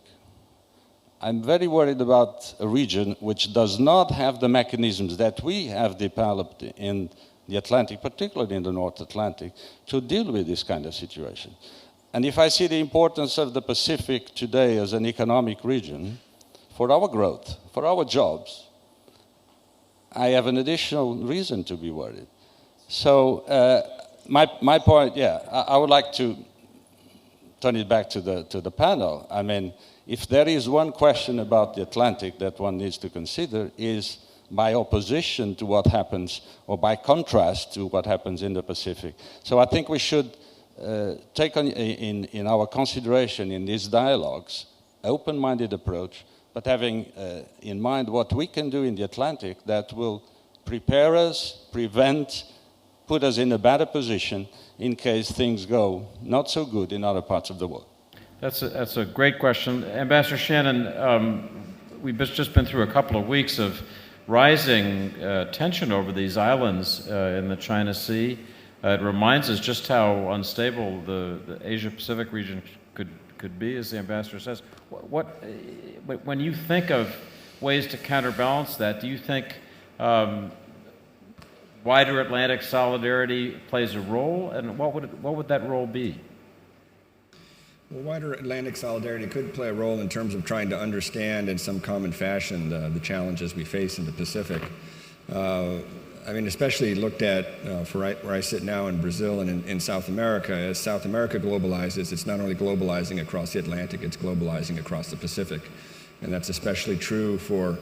I'm very worried about a region which does not have the mechanisms that we have developed in the Atlantic, particularly in the North Atlantic, to deal with this kind of situation. And if I see the importance of the Pacific today as an economic region for our growth, for our jobs, I have an additional reason to be worried. So my point, I would like to turn it back to the panel. I mean, if there is one question about the Atlantic that one needs to consider, is by opposition to what happens, or by contrast to what happens in the Pacific. So I think we should take on in our consideration in these dialogues, open-minded approach, but having in mind what we can do in the Atlantic that will prepare us, prevent, put us in a better position in case things go not so good in other parts of the world. That's a great question. Ambassador Shannon, we've just been through a couple of weeks of rising tension over these islands in the China Sea. It reminds us just how unstable the Asia-Pacific region could be, as the ambassador says. When you think of ways to counterbalance that, do you think wider Atlantic solidarity plays a role, and what would that role be? Well, wider Atlantic solidarity could play a role in terms of trying to understand in some common fashion the challenges we face in the Pacific. I mean, especially looked at where I sit now in Brazil and in South America. As South America globalizes, it's not only globalizing across the Atlantic, it's globalizing across the Pacific. And that's especially true for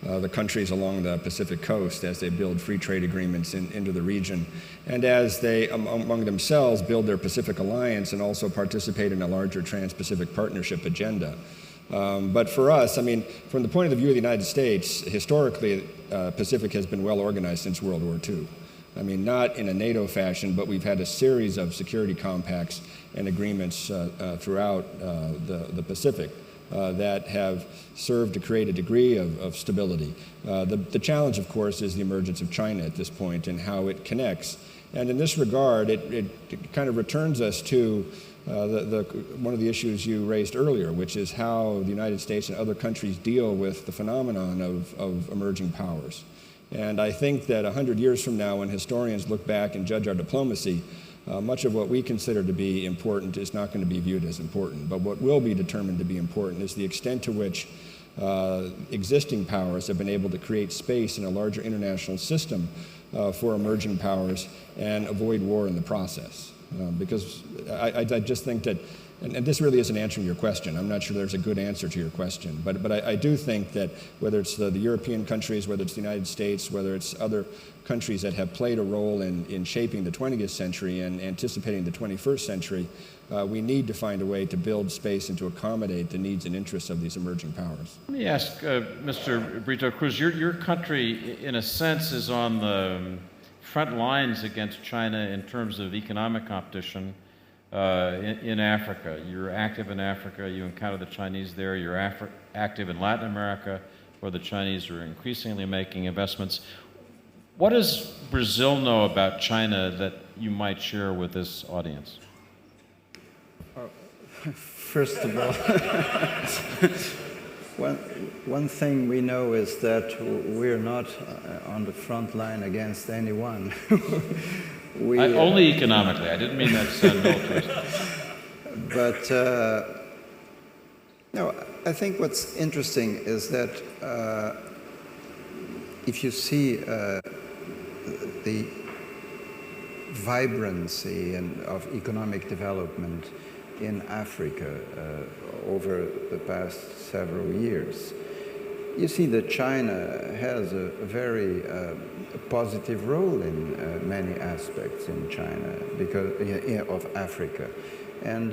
the countries along the Pacific coast as they build free trade agreements into the region, and as they, among themselves, build their Pacific Alliance and also participate in a larger Trans-Pacific Partnership agenda. But for us, I mean, from the point of view of the United States, historically, Pacific has been well organized since World War II. I mean, not in a NATO fashion, but we've had a series of security compacts and agreements throughout the Pacific that have served to create a degree of stability. The challenge, of course, is the emergence of China at this point and how it connects. And in this regard, it kind of returns us to one of the issues you raised earlier, which is how the United States and other countries deal with the phenomenon of emerging powers. And I think that 100 years from now, when historians look back and judge our diplomacy, much of what we consider to be important is not going to be viewed as important. But what will be determined to be important is the extent to which existing powers have been able to create space in a larger international system for emerging powers and avoid war in the process. Because I just think that, and this really isn't answering your question. I'm not sure there's a good answer to your question. But I do think that whether it's the European countries, whether it's the United States, whether it's other countries that have played a role in shaping the 20th century and anticipating the 21st century, we need to find a way to build space and to accommodate the needs and interests of these emerging powers. Let me ask Mr. Brito-Cruz, your country, in a sense, is on the front lines against China in terms of economic competition in Africa. You're active in Africa, you encounter the Chinese there, you're active in Latin America, where the Chinese are increasingly making investments. What does Brazil know about China that you might share with this audience? First of all, one thing we know is that we're not on the front line against anyone. Only economically. I didn't mean that to sound militaristic. But no, I think what's interesting is that if you see the vibrancy of economic development in Africa over the past several years, you see that China has a very positive role in many aspects in China because of Africa. And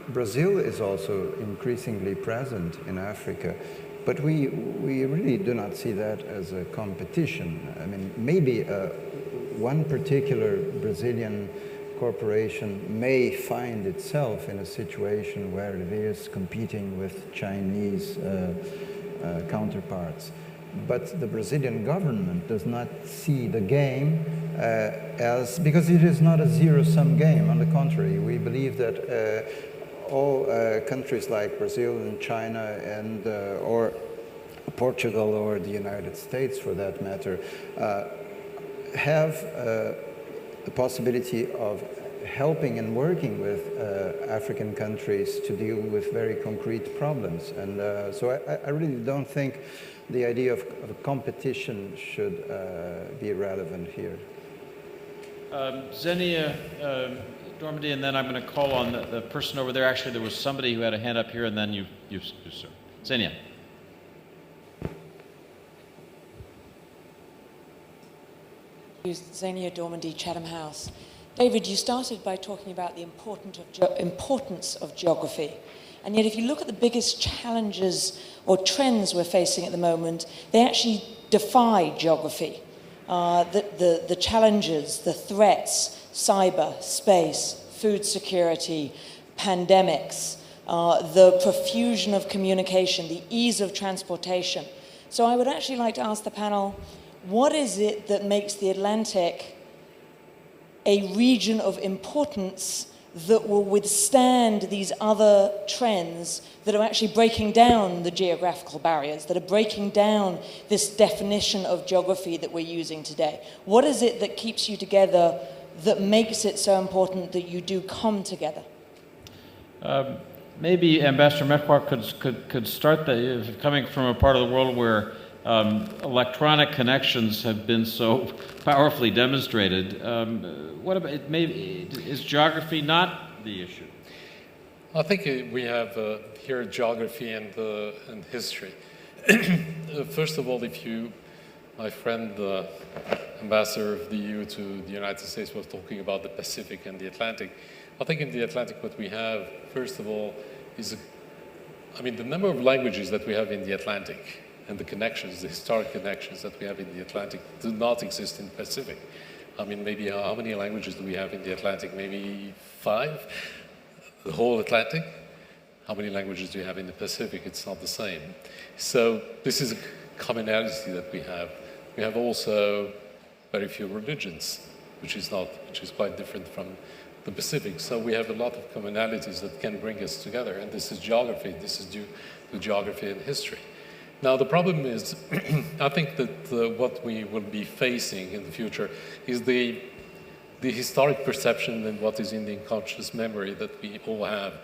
Brazil is also increasingly present in Africa, but we really do not see that as a competition. I mean, maybe one particular Brazilian corporation may find itself in a situation where it is competing with Chinese counterparts. But the Brazilian government does not see the game because it is not a zero-sum game. On the contrary, we believe that all countries like Brazil and China and or Portugal or the United States, for that matter, have the possibility of helping and working with African countries to deal with very concrete problems. And so I really don't think the idea of competition should be relevant here. Xenia Dormady, and then I'm going to call on the person over there. Actually, there was somebody who had a hand up here, and then you sir. Xenia. Xenia Dormady, Chatham House. David, you started by talking about the importance of geography. And yet if you look at the biggest challenges or trends we're facing at the moment, they actually defy geography. The challenges, the threats, cyber, space, food security, pandemics, the profusion of communication, the ease of transportation. So I would actually like to ask the panel, what is it that makes the Atlantic a region of importance that will withstand these other trends that are actually breaking down the geographical barriers, that are breaking down this definition of geography that we're using today? What is it that keeps you together, that makes it so important that you do come together? Maybe Ambassador Mekouar could start coming from a part of the world where electronic connections have been so powerfully demonstrated. What about it? Maybe is geography not the issue? I think we have here geography and history. First of all, my friend, the ambassador of the EU to the United States, was talking about the Pacific and the Atlantic. I think in the Atlantic what we have, first of all, is, the number of languages that we have in the Atlantic and the connections, the historic connections that we have in the Atlantic do not exist in the Pacific. Maybe how many languages do we have in the Atlantic? Maybe 5? The whole Atlantic? How many languages do you have in the Pacific? It's not the same. So this is a commonality that we have. We have also very few religions, which is quite different from the Pacific. So we have a lot of commonalities that can bring us together, and this is geography. This is due to geography and history. Now, the problem is, I think that what we will be facing in the future is the historic perception and what is in the unconscious memory that we all have.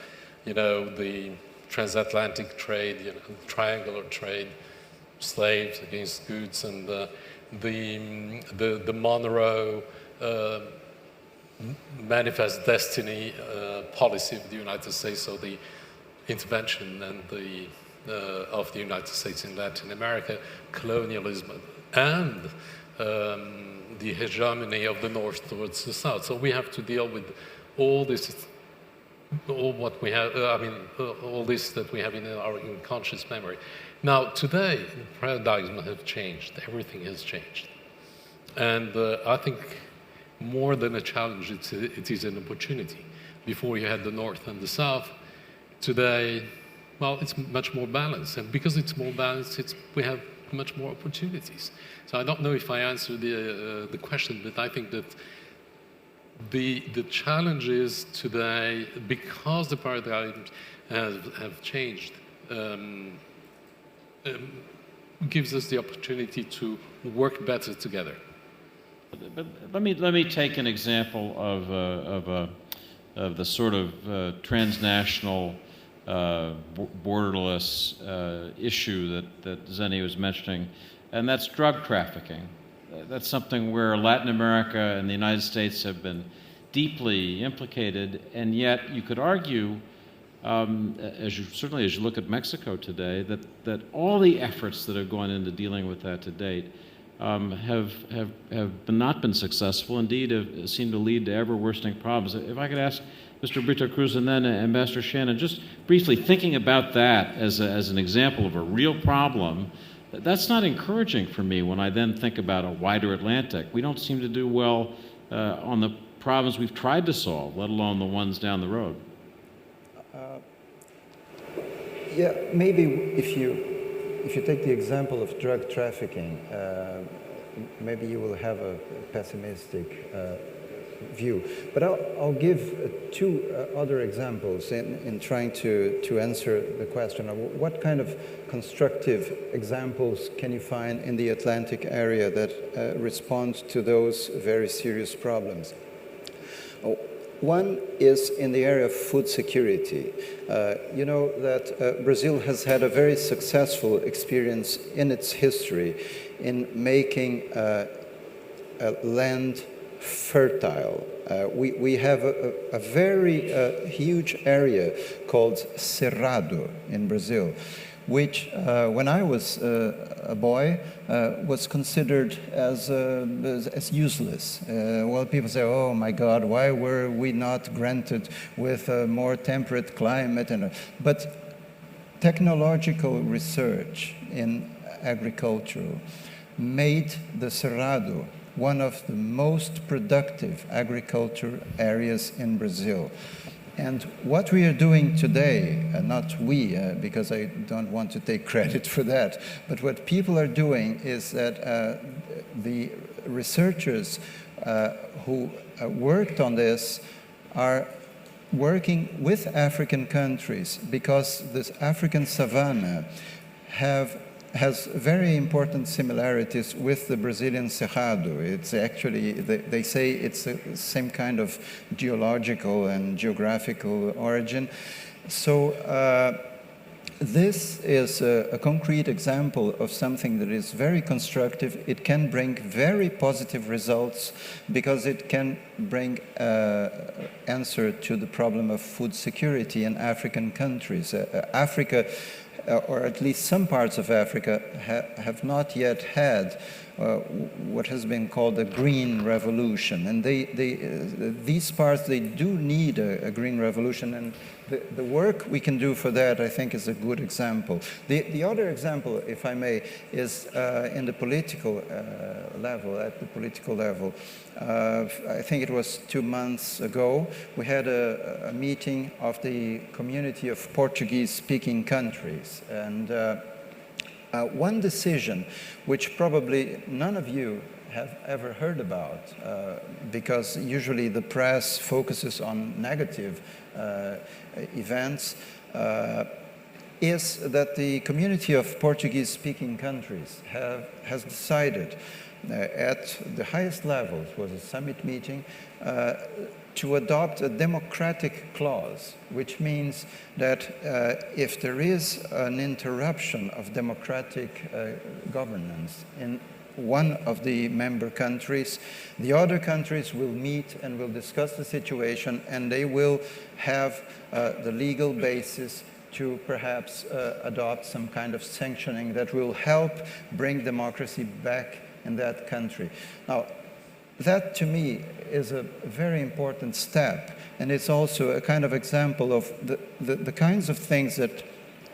The transatlantic trade, triangular trade, slaves against goods, and the Monroe manifest destiny policy of the United States, so the intervention and of the United States in Latin America, colonialism, and the hegemony of the North towards the South. So we have to deal with all this, all what we have, all this that we have in our unconscious memory. Now, today, the paradigms have changed. Everything has changed. And I think more than a challenge, it is an opportunity. Before you had the North and the South. Today, well, it's much more balanced. And because it's more balanced, we have much more opportunities. So I don't know if I answered the question, but I think that the challenge is today, because the paradigms have changed, gives us the opportunity to work better together. But let me take an example of the sort of transnational, borderless issue that Zeni was mentioning, and that's drug trafficking. That's something where Latin America and the United States have been deeply implicated, and yet you could argue, certainly as you look at Mexico today, that all the efforts that have gone into dealing with that to date have not been successful, indeed have seemed to lead to ever worsening problems. If I could ask Mr. Brito-Cruz and then Ambassador Shannon, just briefly thinking about that as an example of a real problem, that's not encouraging for me when I then think about a wider Atlantic. We don't seem to do well on the problems we've tried to solve, let alone the ones down the road. Yeah, maybe if you take the example of drug trafficking, maybe you will have a pessimistic view. But I'll give two other examples in trying to answer the question of what kind of constructive examples can you find in the Atlantic area that respond to those very serious problems. One is in the area of food security. You know that Brazil has had a very successful experience in its history in making land fertile. We have a very huge area called Cerrado in Brazil, which when I was a boy was considered as useless. Well, people say, oh my God, why were we not granted with a more temperate climate? But technological research in agriculture made the Cerrado one of the most productive agriculture areas in Brazil. And what we are doing today, not we, because I don't want to take credit for that, but what people are doing is that the researchers who worked on this are working with African countries, because this African savanna has very important similarities with the Brazilian Cerrado. It's actually, they say it's the same kind of geological and geographical origin. So this is a concrete example of something that is very constructive. It can bring very positive results because it can bring answer to the problem of food security in African countries. Africa, or at least some parts of Africa, have not yet had what has been called a green revolution. And these parts, they do need a green revolution, and the work we can do for that, I think, is a good example. The other example, if I may, is in the political level, at the political level. I think it was 2 months ago, we had a meeting of the community of Portuguese-speaking countries. And one decision, which probably none of you have ever heard about, because usually the press focuses on negative events, is that the community of Portuguese-speaking countries has decided at the highest levels, was a summit meeting, to adopt a democratic clause, which means that if there is an interruption of democratic governance in one of the member countries, the other countries will meet and will discuss the situation, and they will have the legal basis to perhaps adopt some kind of sanctioning that will help bring democracy back in that country. Now, that to me is a very important step, and it's also a kind of example of the kinds of things that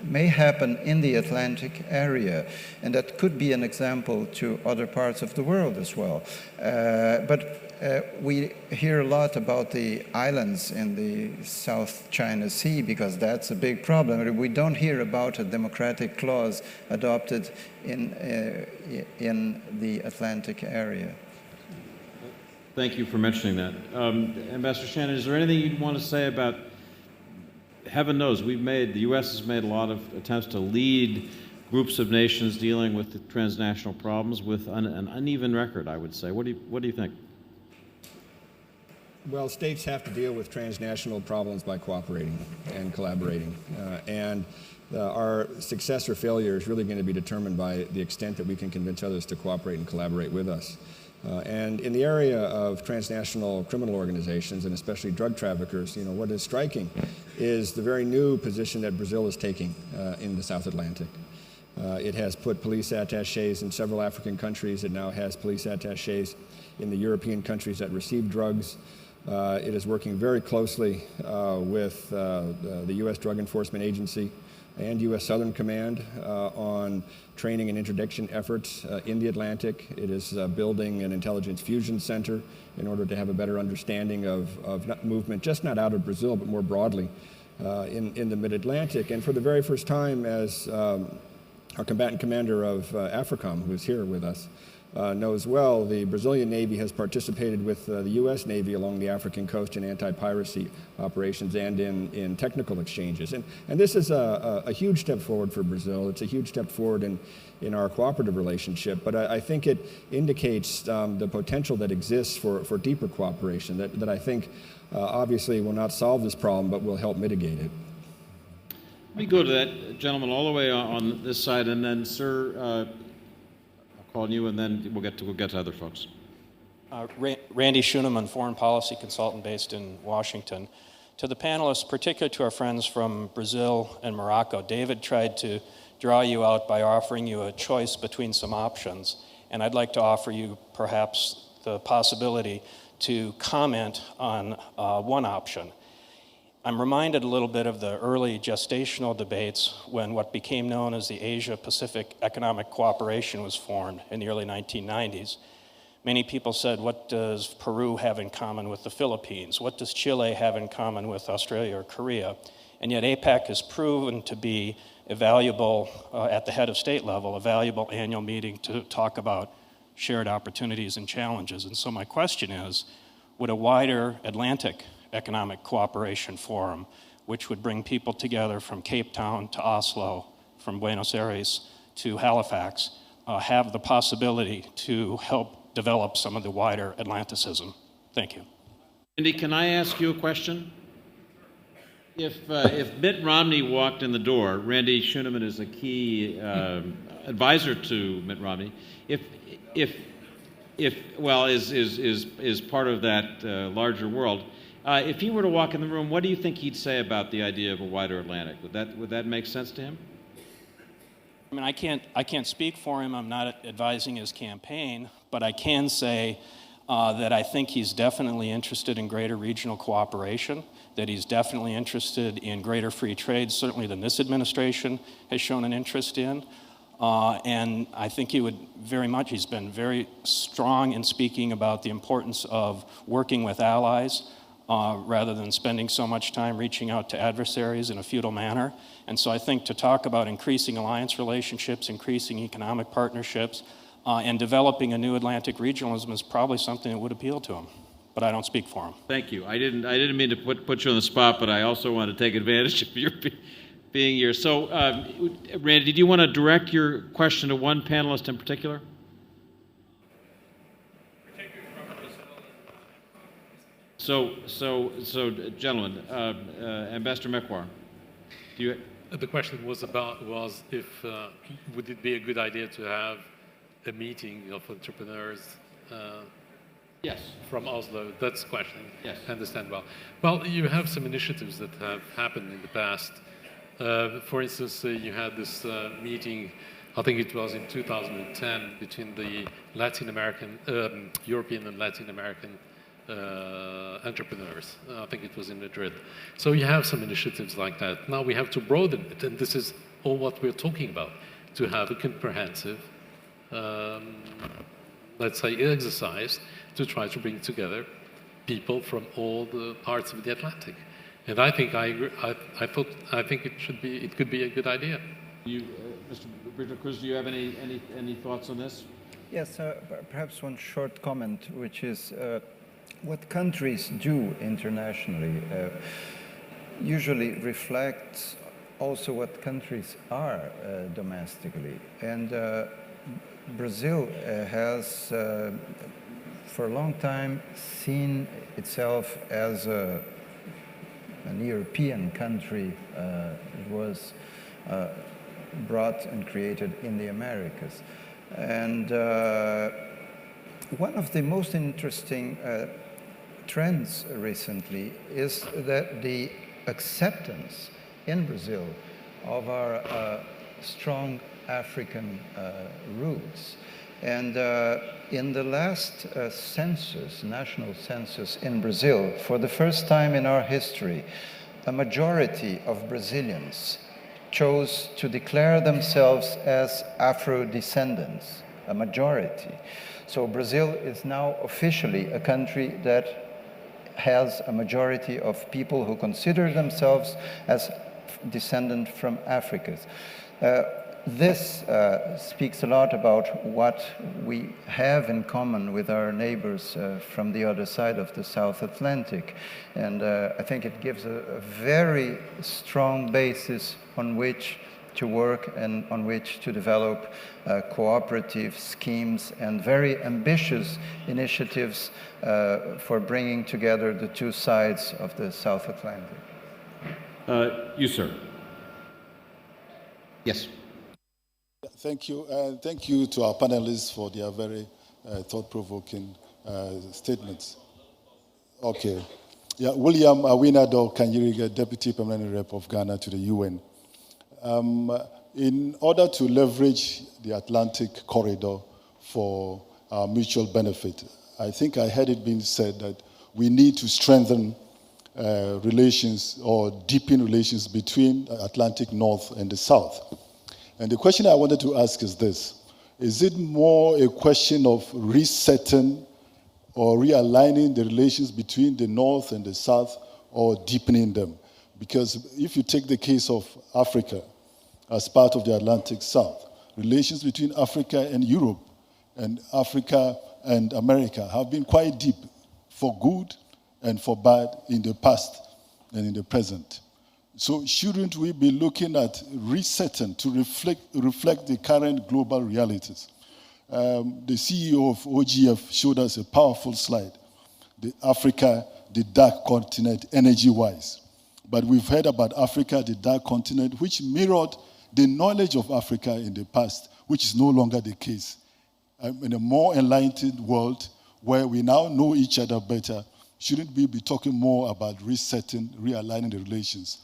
may happen in the Atlantic area, and that could be an example to other parts of the world as well. But we hear a lot about the islands in the South China Sea, because that's a big problem. We don't hear about a democratic clause adopted in the Atlantic area. Thank you for mentioning that. Ambassador Shannon, is there anything you'd want to say about, heaven knows, the U.S. has made a lot of attempts to lead groups of nations dealing with the transnational problems with an uneven record, I would say. What do you think? Well, states have to deal with transnational problems by cooperating and collaborating. Our success or failure is really going to be determined by the extent that we can convince others to cooperate and collaborate with us. And in the area of transnational criminal organizations, and especially drug traffickers, what is striking is the very new position that Brazil is taking in the South Atlantic. It has put police attachés in several African countries. It now has police attachés in the European countries that receive drugs. It is working very closely with the U.S. Drug Enforcement Agency and U.S. Southern Command on training and interdiction efforts in the Atlantic. It is building an intelligence fusion center in order to have a better understanding of movement, just not out of Brazil, but more broadly in the mid-Atlantic. And for the very first time, as our combatant commander of AFRICOM, who is here with us, knows well, the Brazilian Navy has participated with the U.S. Navy along the African coast in anti-piracy operations and in technical exchanges. And this is a huge step forward for Brazil. It's a huge step forward in our cooperative relationship, but I think it indicates the potential that exists for deeper cooperation that I think obviously will not solve this problem, but will help mitigate it. Let me go to that gentleman all the way on this side, and then, sir, on you, and then we'll get to other folks. Randy Schuneman, foreign policy consultant based in Washington. To the panelists, particularly to our friends from Brazil and Morocco, David tried to draw you out by offering you a choice between some options. And I'd like to offer you perhaps the possibility to comment on one option. I'm reminded a little bit of the early gestational debates when what became known as the Asia-Pacific Economic Cooperation was formed in the early 1990s. Many people said, what does Peru have in common with the Philippines? What does Chile have in common with Australia or Korea? And yet APEC has proven to be a valuable, at the head of state level, a valuable annual meeting to talk about shared opportunities and challenges. And so my question is, would a wider Atlantic Economic Cooperation Forum, which would bring people together from Cape Town to Oslo, from Buenos Aires to Halifax, have the possibility to help develop some of the wider Atlanticism? Thank you. Randy, can I ask you a question? If Mitt Romney walked in the door, Randy Schuneman is a key advisor to Mitt Romney. Is part of that larger world. If he were to walk in the room, what do you think he'd say about the idea of a wider Atlantic? Would that make sense to him? I mean, I can't speak for him. I'm not advising his campaign, but I can say that I think he's definitely interested in greater regional cooperation, that he's definitely interested in greater free trade, certainly than this administration has shown an interest in. And I think he would he's been very strong in speaking about the importance of working with allies rather than spending so much time reaching out to adversaries in a feudal manner. And so I think to talk about increasing alliance relationships, increasing economic partnerships, and developing a new Atlantic regionalism is probably something that would appeal to him. But I don't speak for him. Thank you. I didn't mean to put you on the spot, but I also want to take advantage of your being here. So, Randy, did you want to direct your question to one panelist in particular? So, gentlemen, Ambassador Mekouar, do you? The question was if would it be a good idea to have a meeting of entrepreneurs? Yes. From Oslo. That's the question. Yes. I understand well. Well, you have some initiatives that have happened in the past. For instance, you had this meeting, I think it was in 2010, between the Latin American, European and Latin American entrepreneurs. I think it was in Madrid. So you have some initiatives like that. Now we have to broaden it, and this is all what we're talking about, to have a comprehensive, let's say, exercise to try to bring together people from all the parts of the Atlantic. And I think I agree. I think it could be a good idea. You, Mr. Brito-Cruz, do you have any thoughts on this? Yes, perhaps one short comment, which is what countries do internationally usually reflects also what countries are domestically. And Brazil has, for a long time, seen itself as an European country. It was brought and created in the Americas. And one of the most interesting trends recently is that the acceptance in Brazil of our strong African roots. And in the last census, national census in Brazil, for the first time in our history, a majority of Brazilians chose to declare themselves as Afro-descendants, a majority. So Brazil is now officially a country that has a majority of people who consider themselves as descendant from Africa. This speaks a lot about what we have in common with our neighbors from the other side of the South Atlantic. And I think it gives a very strong basis on which to work and on which to develop cooperative schemes and very ambitious initiatives for bringing together the two sides of the South Atlantic. You, sir. Yes. Thank you. Thank you to our panelists for their very thought-provoking statements. Okay. Yeah, William Awinado Kanyiriga, Deputy Permanent Rep of Ghana to the UN. in order to leverage the Atlantic corridor for our mutual benefit, I think I heard it being said that we need to strengthen relations or deepen relations between Atlantic North and the South. And the question I wanted to ask is this: is it more a question of resetting or realigning the relations between the North and the South, or deepening them? Because if you take the case of Africa as part of the Atlantic South, relations between Africa and Europe and Africa and America have been quite deep, for good and for bad, in the past and in the present. So shouldn't we be looking at resetting to reflect the current global realities? The CEO of OGF showed us a powerful slide, the Africa, the dark continent, energy-wise. But we've heard about Africa, the dark continent, which mirrored the knowledge of Africa in the past, which is no longer the case. In a more enlightened world where we now know each other better, shouldn't we be talking more about resetting, realigning the relations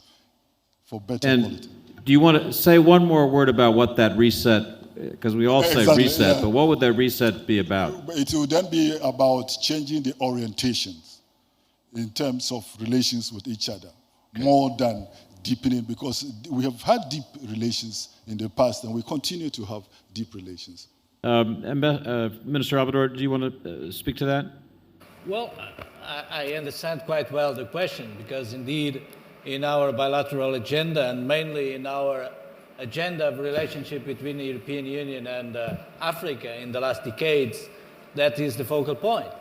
for better quality? Do you want to say one more word about what that reset, because we all say Exactly, reset, yeah. but what would that reset be about? It would then be about changing the orientations in terms of relations with each other, more than deepening, because we have had deep relations in the past and we continue to have deep relations. Minister Amador, do you want to speak to that? Well, I understand quite well the question, because indeed in our bilateral agenda, and mainly in our agenda of relationship between the European Union and Africa in the last decades, that is the focal point.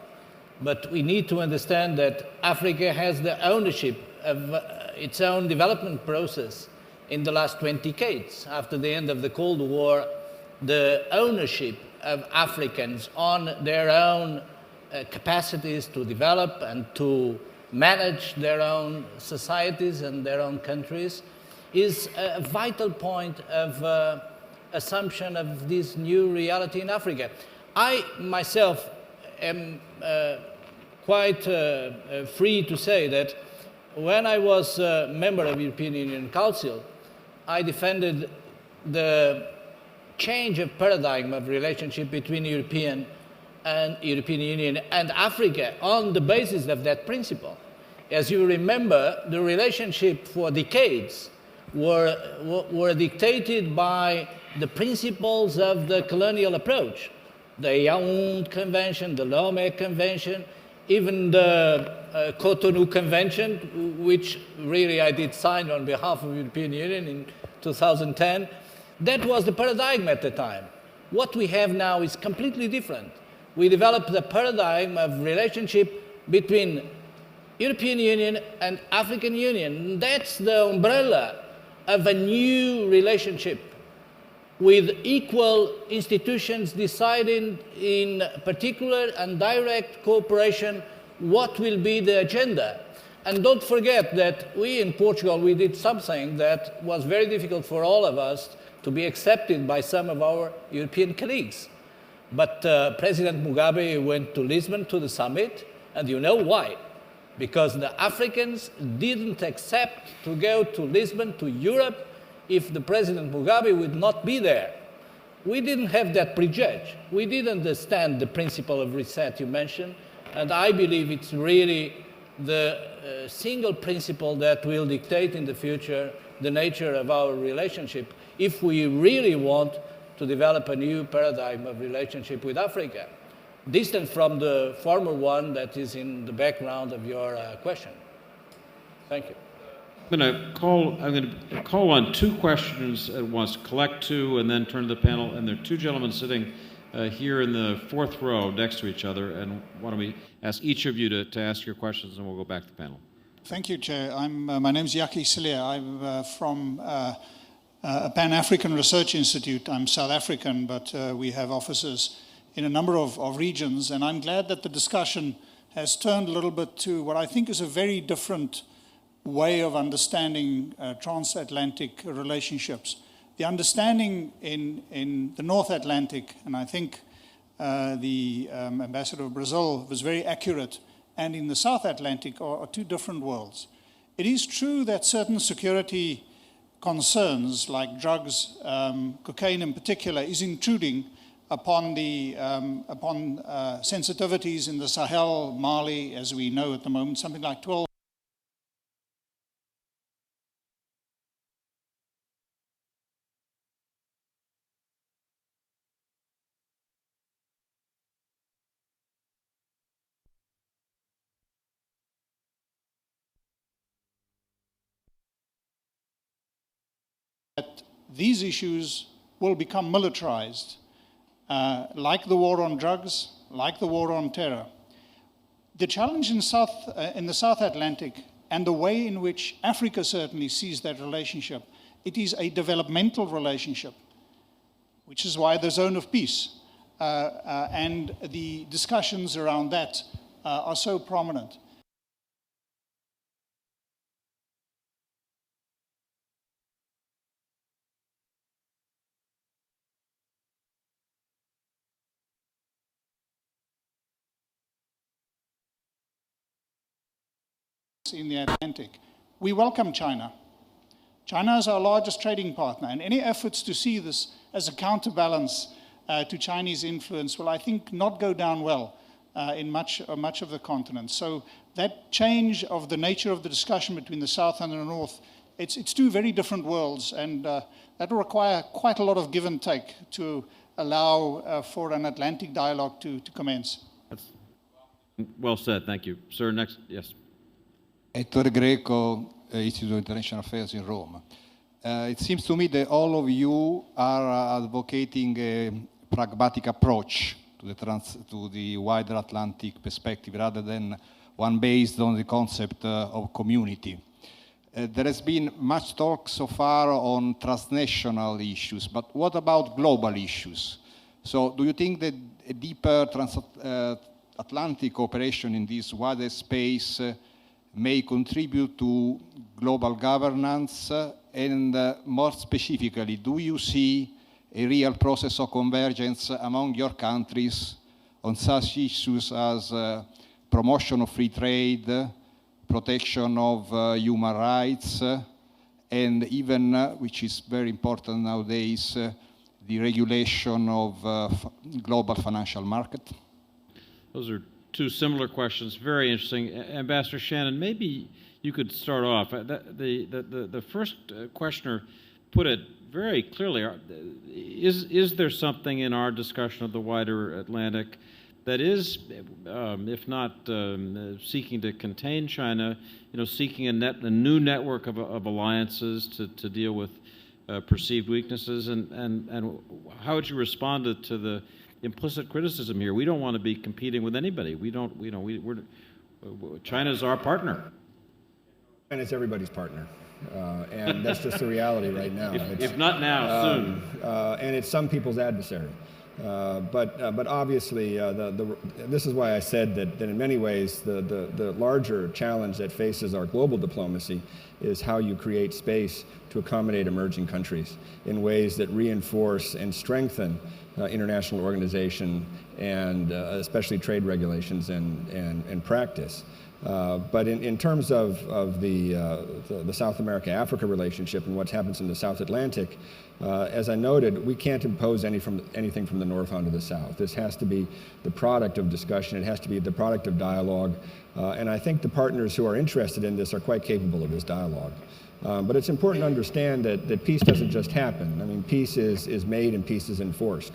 But we need to understand that Africa has the ownership of its own development process in the last 20 decades. After the end of the Cold War, the ownership of Africans on their own capacities to develop and to manage their own societies and their own countries is a vital point of assumption of this new reality in Africa. I myself am quite free to say that when I was a member of the European Union Council, I defended the change of paradigm of relationship between European Union and Africa on the basis of that principle. As you remember, the relationship for decades were dictated by the principles of the colonial approach. The Yaoundé Convention, the Lomé Convention, even the Cotonou Convention, which really I did sign on behalf of the European Union in 2010, that was the paradigm at the time. What we have now is completely different. We developed the paradigm of relationship between European Union and African Union. That's the umbrella of a new relationship with equal institutions deciding in particular and direct cooperation what will be the agenda. And don't forget that we in Portugal, we did something that was very difficult for all of us to be accepted by some of our European colleagues. But President Mugabe went to Lisbon to the summit, and you know why? Because the Africans didn't accept to go to Lisbon, to Europe, if the President Mugabe would not be there. We didn't have that prejudge. We didn't understand the principle of reset you mentioned, and I believe it's really the single principle that will dictate in the future the nature of our relationship if we really want to develop a new paradigm of relationship with Africa, distant from the former one that is in the background of your question. Thank you. I'm going to call on two questions at once, collect two, and then turn to the panel. And there are two gentlemen sitting here in the fourth row next to each other. And why don't we ask each of you to ask your questions, and we'll go back to the panel. Thank you, Chair. My name is Yaki Silia. I'm from a Pan-African Research Institute. I'm South African, but we have offices in a number of regions. And I'm glad that the discussion has turned a little bit to what I think is a very different way of understanding transatlantic relationships. The understanding in the North Atlantic, and I think the ambassador of Brazil was very accurate, and in the South Atlantic are two different worlds. It is true that certain security concerns like drugs, cocaine in particular, is intruding upon the sensitivities in the Sahel, Mali, as we know at the moment, something like 12. That these issues will become militarized, like the war on drugs, like the war on terror. The challenge in the South Atlantic and the way in which Africa certainly sees that relationship, it is a developmental relationship, which is why the zone of peace and the discussions around that are so prominent. In the Atlantic. We welcome China. China is our largest trading partner, and any efforts to see this as a counterbalance to Chinese influence will, I think, not go down well in much of the continent. So that change of the nature of the discussion between the South and the North, it's two very different worlds, and that will require quite a lot of give and take to allow for an Atlantic dialogue to commence. That's well said. Thank you. Sir, next. Yes. Ettore Greco, Institute of International Affairs in Rome. It seems to me that all of you are advocating a pragmatic approach to the wider Atlantic perspective rather than one based on the concept of community. There has been much talk so far on transnational issues, but what about global issues? So do you think that a deeper transatlantic cooperation in this wider space may contribute to global governance, and more specifically, do you see a real process of convergence among your countries on such issues as promotion of free trade, protection of human rights, and even, which is very important nowadays, the regulation of global financial market? Those are two similar questions, very interesting. Ambassador Shannon, maybe you could start off. The first questioner put it very clearly. Is there something in our discussion of the wider Atlantic that is, if not seeking to contain China, seeking a new network of alliances to deal with perceived weaknesses? And how would you respond to the implicit criticism here? We don't want to be competing with anybody. China's our partner. And it's everybody's partner. And that's just the reality right now. If not now, soon. And it's some people's adversary. But obviously, this is why I said that in many ways, the larger challenge that faces our global diplomacy is how you create space to accommodate emerging countries in ways that reinforce and strengthen international organization and especially trade regulations and practice. But in terms of the South America-Africa relationship and what happens in the South Atlantic, as I noted, we can't impose anything from the North onto the South. This has to be the product of discussion. It has to be the product of dialogue. And I think the partners who are interested in this are quite capable of this dialogue. But it's important to understand that peace doesn't just happen. I mean, peace is made and peace is enforced.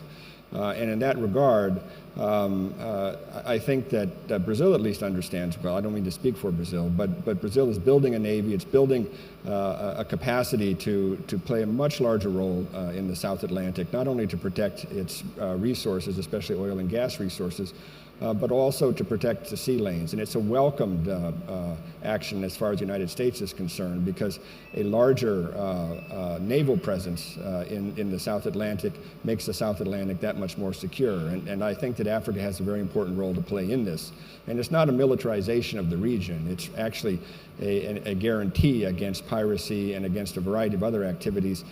And in that regard, I think that Brazil at least understands, well, I don't mean to speak for Brazil, but Brazil is building a navy, it's building a capacity to play a much larger role in the South Atlantic, not only to protect its resources, especially oil and gas resources, but also to protect the sea lanes. And it's a welcomed action as far as the United States is concerned, because a larger naval presence in the South Atlantic makes the South Atlantic that much more secure. And I think that Africa has a very important role to play in this. And it's not a militarization of the region. It's actually a guarantee against piracy and against a variety of other activities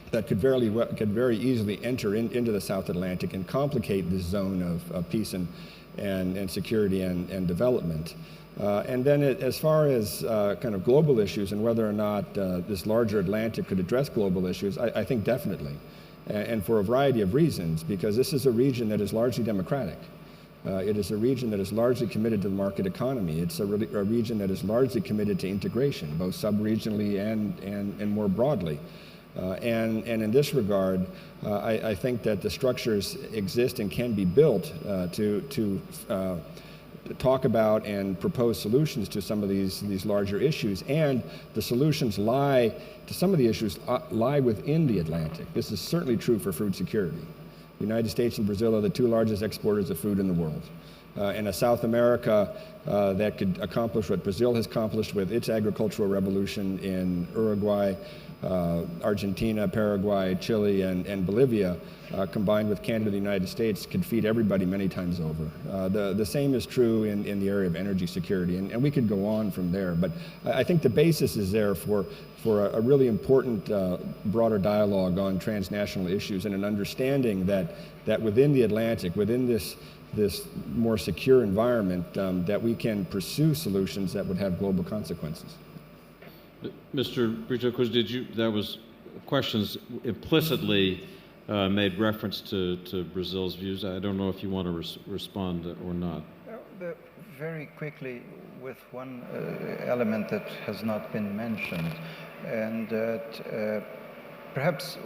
that could very easily enter into the South Atlantic and complicate this zone of peace and security and development. And then as far as kind of global issues and whether or not this larger Atlantic could address global issues, I think definitely. And for a variety of reasons, because this is a region that is largely democratic. It is a region that is largely committed to the market economy. It's a region that is largely committed to integration, both sub-regionally and more broadly. And in this regard, I think that the structures exist and can be built to talk about and propose solutions to some of these larger issues. And the solutions to some of the issues lie within the Atlantic. This is certainly true for food security. The United States and Brazil are the two largest exporters of food in the world. And a South America that could accomplish what Brazil has accomplished with its agricultural revolution in Uruguay, Argentina, Paraguay, Chile, and Bolivia, combined with Canada and the United States, could feed everybody many times over. The same is true in the area of energy security, and we could go on from there. But I think the basis is there for a really important broader dialogue on transnational issues and an understanding that within the Atlantic, within this more secure environment, that we can pursue solutions that would have global consequences. Mr. Brito-Cruz, that was questions implicitly made reference to Brazil's views. I don't know if you want to respond or not. Very quickly, with one element that has not been mentioned, and that perhaps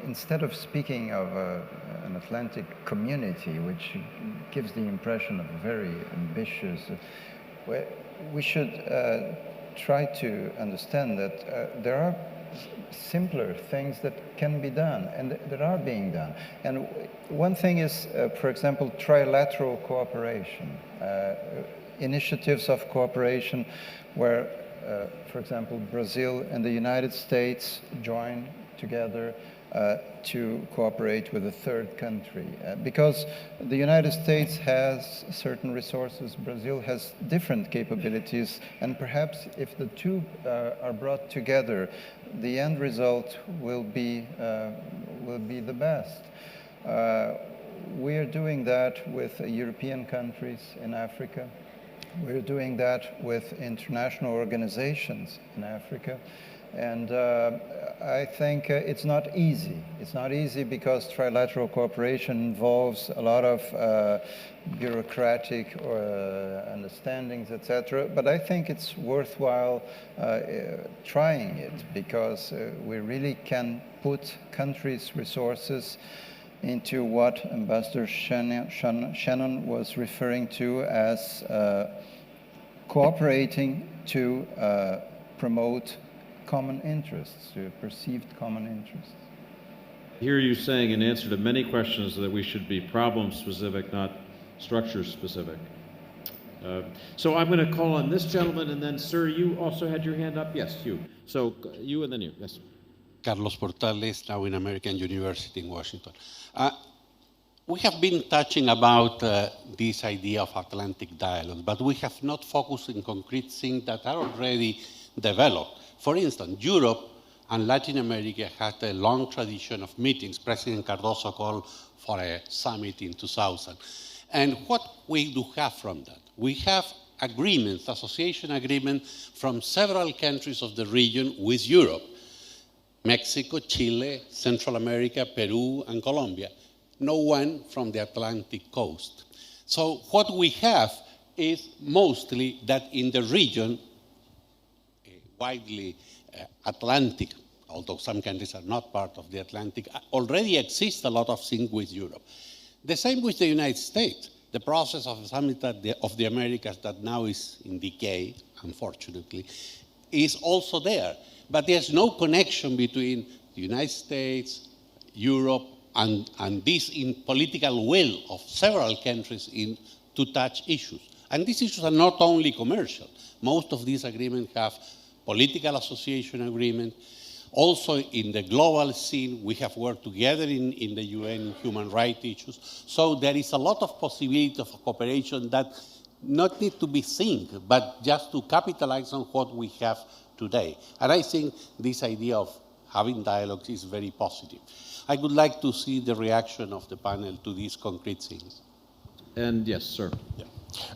instead of speaking of an Atlantic community, which gives the impression of very ambitious, we should try to understand that there are simpler things that can be done and that are being done. And one thing is, for example, trilateral cooperation, initiatives of cooperation where, for example, Brazil and the United States join together to cooperate with a third country. Because the United States has certain resources, Brazil has different capabilities, and perhaps if the two are brought together, the end result will be the best. We are doing that with European countries in Africa. We're doing that with international organizations in Africa. And I think it's not easy. It's not easy because trilateral cooperation involves a lot of bureaucratic understandings, etc. But I think it's worthwhile trying it because we really can put countries' resources into what Ambassador Shannon was referring to as cooperating to promote common interests, to perceived common interests. I hear you saying in answer to many questions that we should be problem-specific, not structure-specific. So I'm going to call on this gentleman, and then, sir, you also had your hand up? Yes, you. So you and then you, yes. Carlos Portales, now in American University in Washington. We have been touching about this idea of Atlantic dialogue, but we have not focused on concrete things that are already developed. For instance, Europe and Latin America had a long tradition of meetings. President Cardoso called for a summit in 2000. And what we do have from that? We have agreements, association agreements from several countries of the region with Europe. Mexico, Chile, Central America, Peru, and Colombia. No one from the Atlantic coast. So what we have is mostly that in the region, widely Atlantic, although some countries are not part of the Atlantic, already exists a lot of things with Europe. The same with the United States. The process of the Summit of the Americas that now is in decay, unfortunately, is also there. But there's no connection between the United States, Europe, and this in political will of several countries to touch issues. And these issues are not only commercial. Most of these agreements have political association agreement. Also in the global scene, we have worked together in the UN human rights issues. So there is a lot of possibility of cooperation that not need to be seen, but just to capitalize on what we have today. And I think this idea of having dialogues is very positive. I would like to see the reaction of the panel to these concrete things. And yes, sir. Yeah.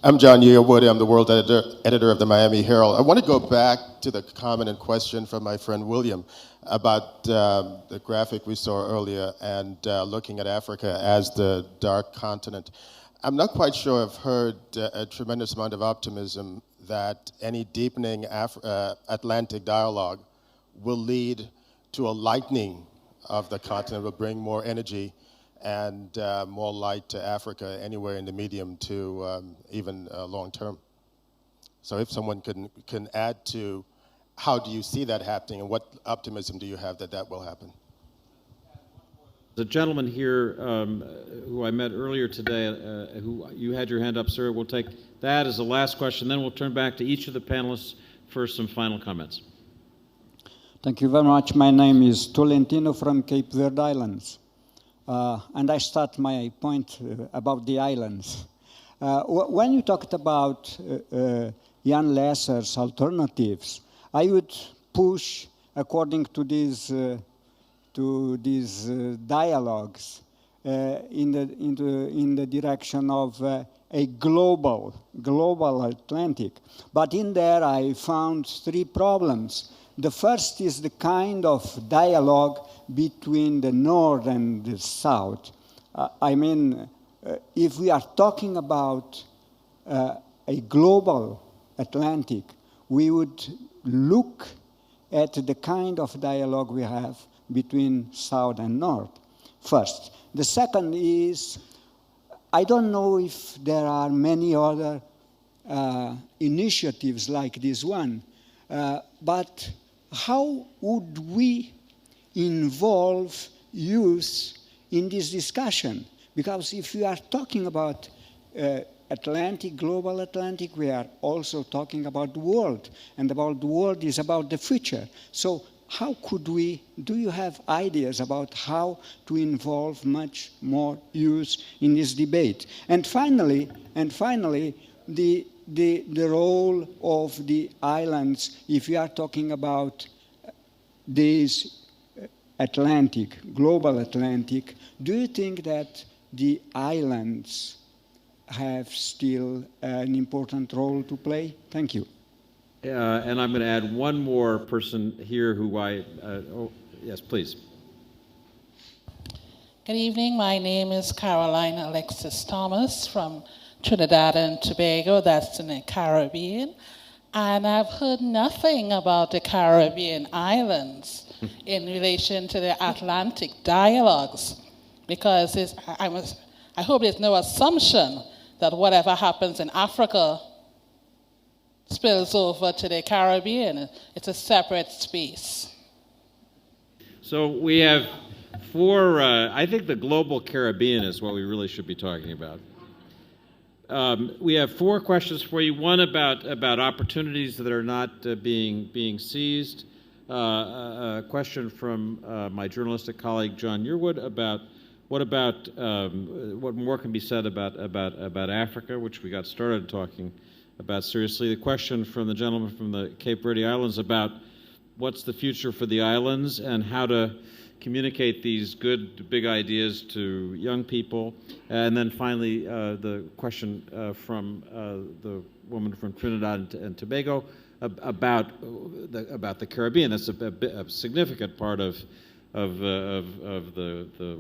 I'm John Yearwood. I'm the world editor of the Miami Herald. I want to go back to the comment and question from my friend William about the graphic we saw earlier and looking at Africa as the dark continent. I'm not quite sure I've heard a tremendous amount of optimism that any deepening Atlantic dialogue will lead to a lightening of the continent, will bring more energy and more light to Africa anywhere in the medium to even long term. So if someone can add to how do you see that happening and what optimism do you have that that will happen? The gentleman here who I met earlier today, who you had your hand up, sir, we'll take that as the last question, then we'll turn back to each of the panelists for some final comments. Thank you very much. My name is Tolentino from Cape Verde Islands. And I start my point about the islands. When you talked about Jan Lesser's alternatives, I would push, according to these dialogues, in the direction of a global Atlantic. But in there I found three problems. The first is the kind of dialogue between the North and the South. If we are talking about a global Atlantic, we would look at the kind of dialogue we have between South and North first. The second is, I don't know if there are many other initiatives like this one, but how would we involve youth in this discussion? Because if we are talking about Atlantic, global Atlantic, we are also talking about the world, and about the world is about the future. So how could we, do you have ideas about how to involve much more youth in this debate? And finally, the role of the islands, if we are talking about this Atlantic, global Atlantic, do you think that the islands have still an important role to play? Thank you. And I'm going to add one more person here who yes, please. Good evening. My name is Caroline Alexis Thomas from Trinidad and Tobago, that's in the Caribbean. And I've heard nothing about the Caribbean islands in relation to the Atlantic dialogues, because I hope there's no assumption that whatever happens in Africa spills over to the Caribbean. It's a separate space. So we have four, I think the global Caribbean is what we really should be talking about. We have four questions for you. One about opportunities that are not being seized. A question from my journalistic colleague John Yearwood about what more can be said about Africa, which we got started talking about seriously. The question from the gentleman from the Cape Verde Islands about what's the future for the islands and how to communicate these good, big ideas to young people. And then finally, the question from the woman from Trinidad and Tobago about the Caribbean. That's a significant part of the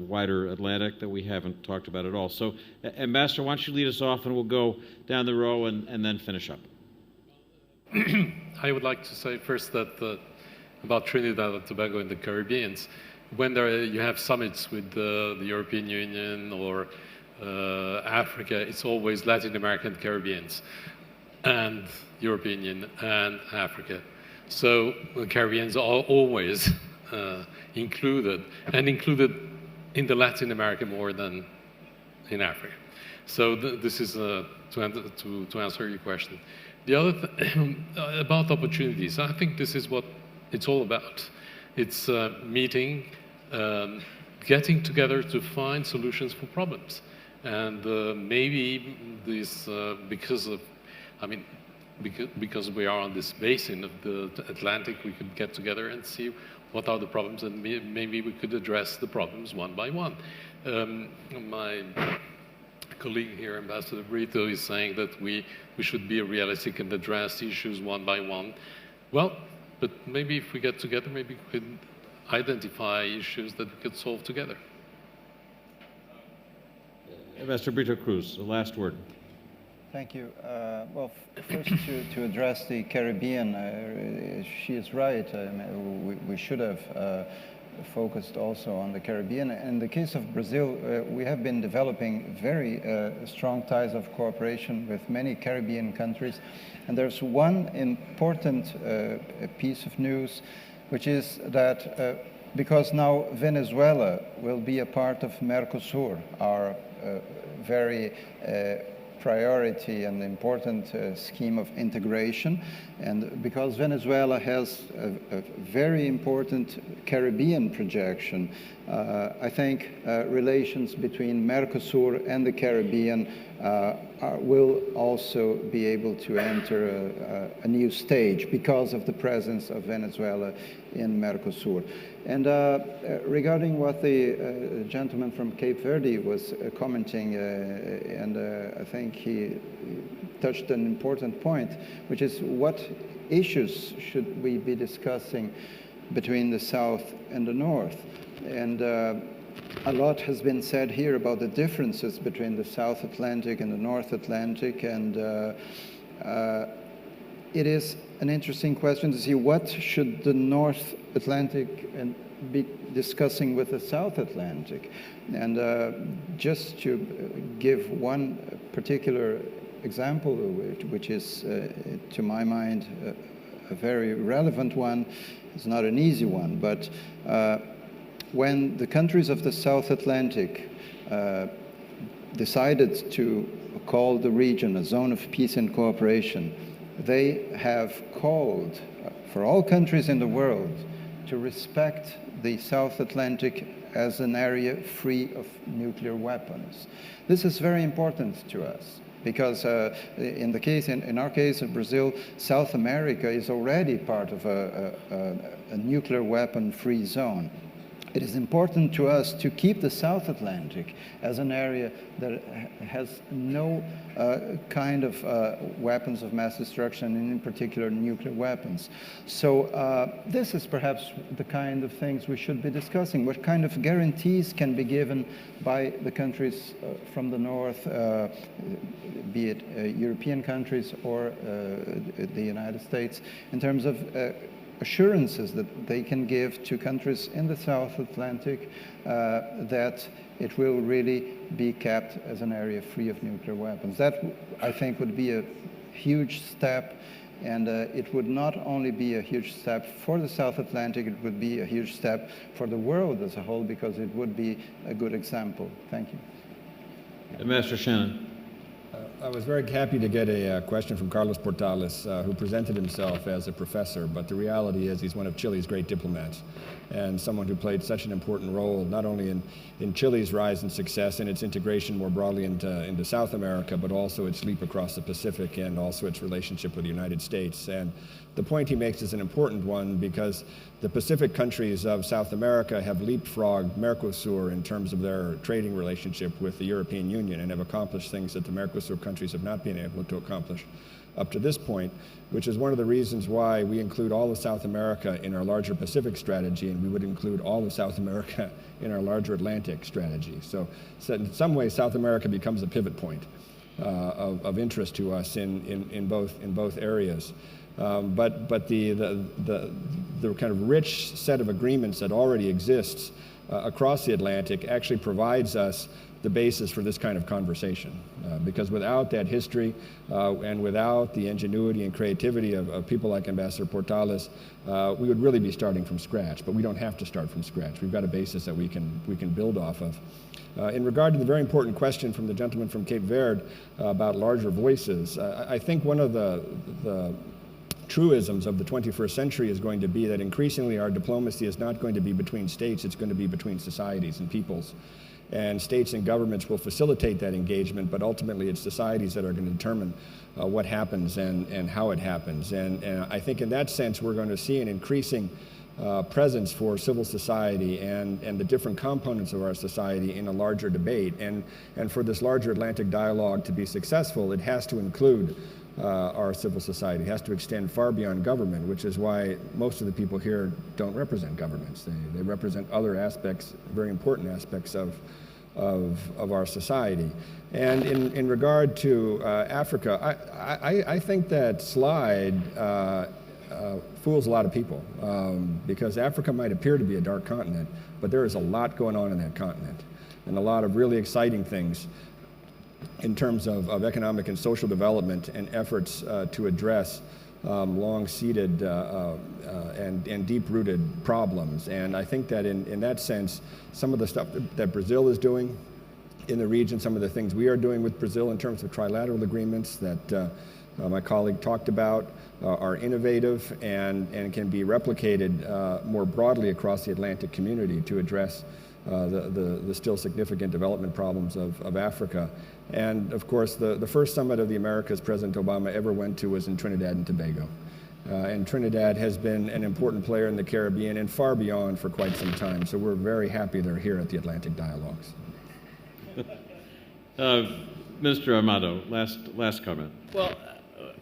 wider Atlantic that we haven't talked about at all. So, Ambassador, why don't you lead us off, and we'll go down the row and then finish up. I would like to say first that about Trinidad and Tobago and the Caribbean, when you have summits with the European Union or Africa, it's always Latin American Caribbeans and European Union and Africa. So the Caribbeans are always included, and included in the Latin America more than in Africa. So this is to answer your question. The other about opportunities, I think this is what it's all about. It's meeting, getting together to find solutions for problems. And maybe this, because we are on this basin of the Atlantic, we could get together and see what are the problems, and maybe we could address the problems one by one. My colleague here, Ambassador Brito, is saying that we should be realistic and address issues one by one. Well, but maybe if we get together, maybe we could identify issues that we could solve together. Ambassador Brito-Cruz, the last word. Thank you. Well, first to address the Caribbean, she is right. We should have focused also on the Caribbean. In the case of Brazil, we have been developing very strong ties of cooperation with many Caribbean countries. And there's one important piece of news, which is that because now Venezuela will be a part of Mercosur, our very priority and important scheme of integration. And because Venezuela has a very important Caribbean projection, I think relations between Mercosur and the Caribbean will also be able to enter a new stage because of the presence of Venezuela in Mercosur. And regarding what the gentleman from Cape Verde was commenting, and I think he touched an important point, which is what issues should we be discussing between the South and the North? And a lot has been said here about the differences between the South Atlantic and the North Atlantic, and it is an interesting question to see what should the North Atlantic and be discussing with the South Atlantic. And just to give one particular example, which is, to my mind, a very relevant one, it's not an easy one, but when the countries of the South Atlantic decided to call the region a zone of peace and cooperation, they have called for all countries in the world to respect the South Atlantic as an area free of nuclear weapons. This is very important to us because in our case in Brazil, South America is already part of a nuclear weapon-free zone. It is important to us to keep the South Atlantic as an area that has no kind of weapons of mass destruction, and in particular nuclear weapons. So this is perhaps the kind of things we should be discussing. What kind of guarantees can be given by the countries from the North, be it European countries or the United States, in terms of assurances that they can give to countries in the South Atlantic that it will really be kept as an area free of nuclear weapons. That, I think, would be a huge step, and it would not only be a huge step for the South Atlantic, it would be a huge step for the world as a whole, because it would be a good example. Thank you. Master Shannon. I was very happy to get a question from Carlos Portales, who presented himself as a professor, but the reality is he's one of Chile's great diplomats and someone who played such an important role, not only in Chile's rise and success and its integration more broadly into South America, but also its leap across the Pacific and also its relationship with the United States. And the point he makes is an important one because the Pacific countries of South America have leapfrogged Mercosur in terms of their trading relationship with the European Union and have accomplished things that the Mercosur countries have not been able to accomplish up to this point, which is one of the reasons why we include all of South America in our larger Pacific strategy, and we would include all of South America in our larger Atlantic strategy. So in some ways, South America becomes a pivot point of interest to us in both areas. But the kind of rich set of agreements that already exists across the Atlantic actually provides us the basis for this kind of conversation. Because without that history and without the ingenuity and creativity of people like Ambassador Portales, we would really be starting from scratch. But we don't have to start from scratch. We've got a basis that we can build off of. In regard to the very important question from the gentleman from Cape Verde about larger voices, I think one of the truisms of the 21st century is going to be that increasingly our diplomacy is not going to be between states, it's going to be between societies and peoples. And states and governments will facilitate that engagement, but ultimately it's societies that are going to determine what happens and how it happens. And I think in that sense we're going to see an increasing presence for civil society and the different components of our society in a larger debate. And for this larger Atlantic dialogue to be successful, it has to include our civil society. It has to extend far beyond government, which is why most of the people here don't represent governments. They represent other aspects, very important aspects of our society. And in regard to Africa, I think that slide fools a lot of people because Africa might appear to be a dark continent, but there is a lot going on in that continent and a lot of really exciting things in terms of economic and social development and efforts to address long-seated and deep-rooted problems. And I think that in that sense, some of the stuff that Brazil is doing in the region, some of the things we are doing with Brazil in terms of trilateral agreements that my colleague talked about are innovative and can be replicated more broadly across the Atlantic community to address the still significant development problems of Africa. And of course, the first summit of the Americas President Obama ever went to was in Trinidad and Tobago. And Trinidad has been an important player in the Caribbean and far beyond for quite some time. So we're very happy they're here at the Atlantic Dialogues. Mr. Amado, last comment. Well,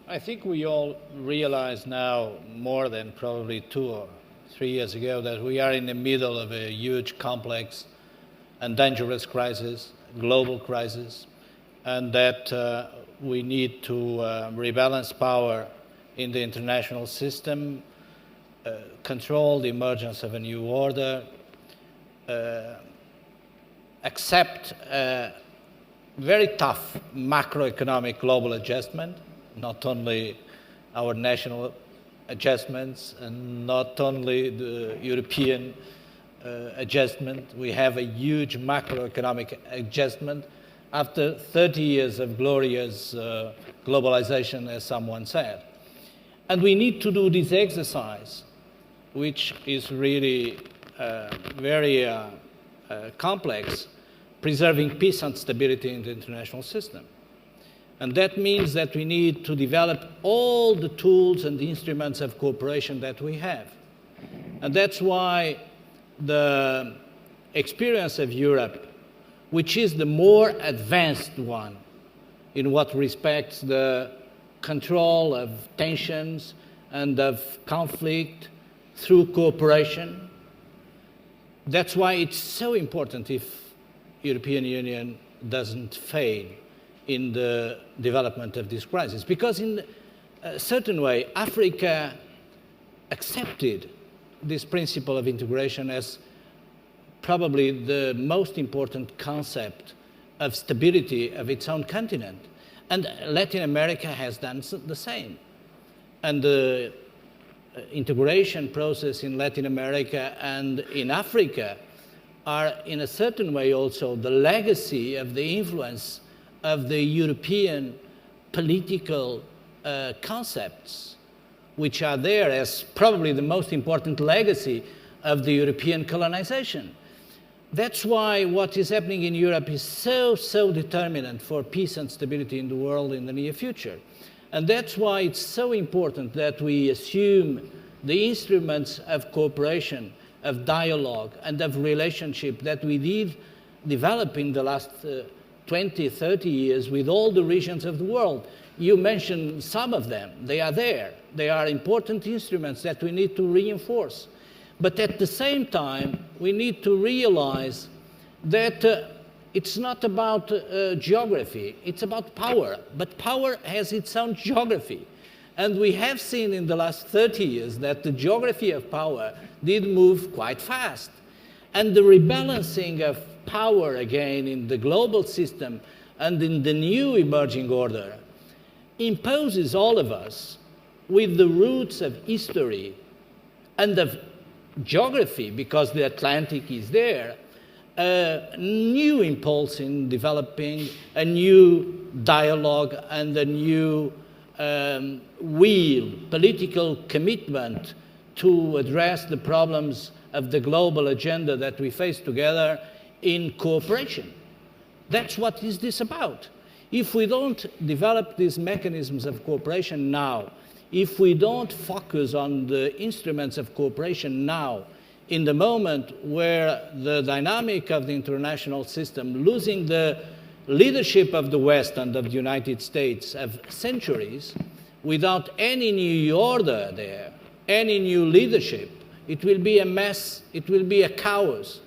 I think we all realize now more than probably 2 or 3 years ago that we are in the middle of a huge, complex and dangerous crisis, global crisis, and that we need to rebalance power in the international system, control the emergence of a new order, accept a very tough macroeconomic global adjustment, not only our national adjustments and not only the European adjustment. We have a huge macroeconomic adjustment after 30 years of glorious globalization, as someone said. And we need to do this exercise, which is really very complex, preserving peace and stability in the international system. And that means that we need to develop all the tools and the instruments of cooperation that we have. And that's why the experience of Europe, which is the more advanced one in what respects the control of tensions and of conflict through cooperation, that's why it's so important if European Union doesn't fail in the development of this crisis. Because in a certain way, Africa accepted this principle of integration as probably the most important concept of stability of its own continent. And Latin America has done the same. And the integration process in Latin America and in Africa are in a certain way also the legacy of the influence of the European political concepts, which are there as probably the most important legacy of the European colonization. That's why what is happening in Europe is so determinant for peace and stability in the world in the near future. And that's why it's so important that we assume the instruments of cooperation, of dialogue, and of relationship that we did develop in the last 20, 30 years with all the regions of the world. You mentioned some of them. They are there. They are important instruments that we need to reinforce. But at the same time, we need to realize that it's not about geography, it's about power. But power has its own geography. And we have seen in the last 30 years that the geography of power did move quite fast. And the rebalancing of power again in the global system and in the new emerging order imposes all of us with the roots of history and of geography, because the Atlantic is there, a new impulse in developing a new dialogue and a new political commitment to address the problems of the global agenda that we face together in cooperation. That's what is this about. If we don't develop these mechanisms of cooperation now, if we don't focus on the instruments of cooperation now, in the moment where the dynamic of the international system, losing the leadership of the West and of the United States of centuries, without any new order there, any new leadership, it will be a mess, it will be a chaos.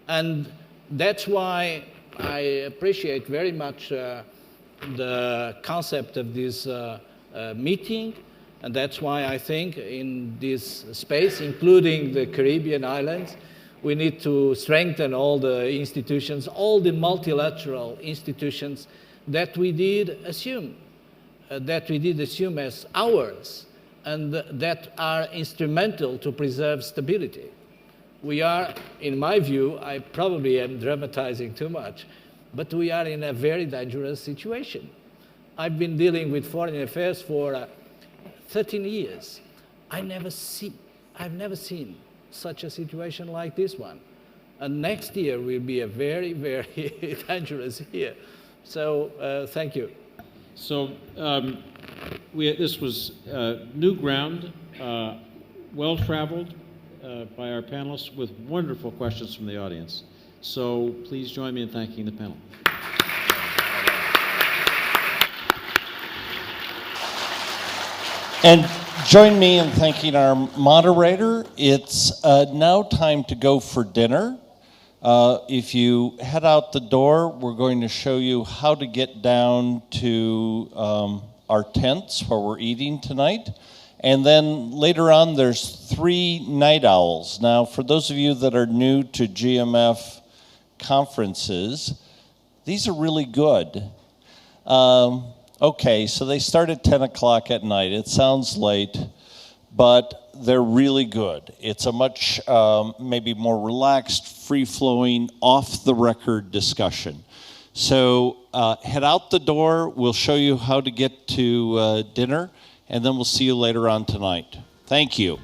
And that's why I appreciate very much the concept of this meeting, and that's why I think in this space, including the Caribbean islands, we need to strengthen all the institutions, all the multilateral institutions that we did assume as ours, and that are instrumental to preserve stability. We are, in my view, I probably am dramatizing too much, but we are in a very dangerous situation. I've been dealing with foreign affairs for 13 years. I've never seen such a situation like this one. And next year will be a very, very dangerous year. So thank you. So this was new ground, well-traveled by our panelists with wonderful questions from the audience. So please join me in thanking the panel. And join me in thanking our moderator. It's now time to go for dinner. If you head out the door, we're going to show you how to get down to our tents where we're eating tonight. And then later on, there's 3 night owls. Now, for those of you that are new to GMF conferences, these are really good. Okay, so they start at 10 o'clock at night. It sounds late, but they're really good. It's a much maybe more relaxed, free-flowing, off-the-record discussion. So head out the door. We'll show you how to get to dinner, and then we'll see you later on tonight. Thank you.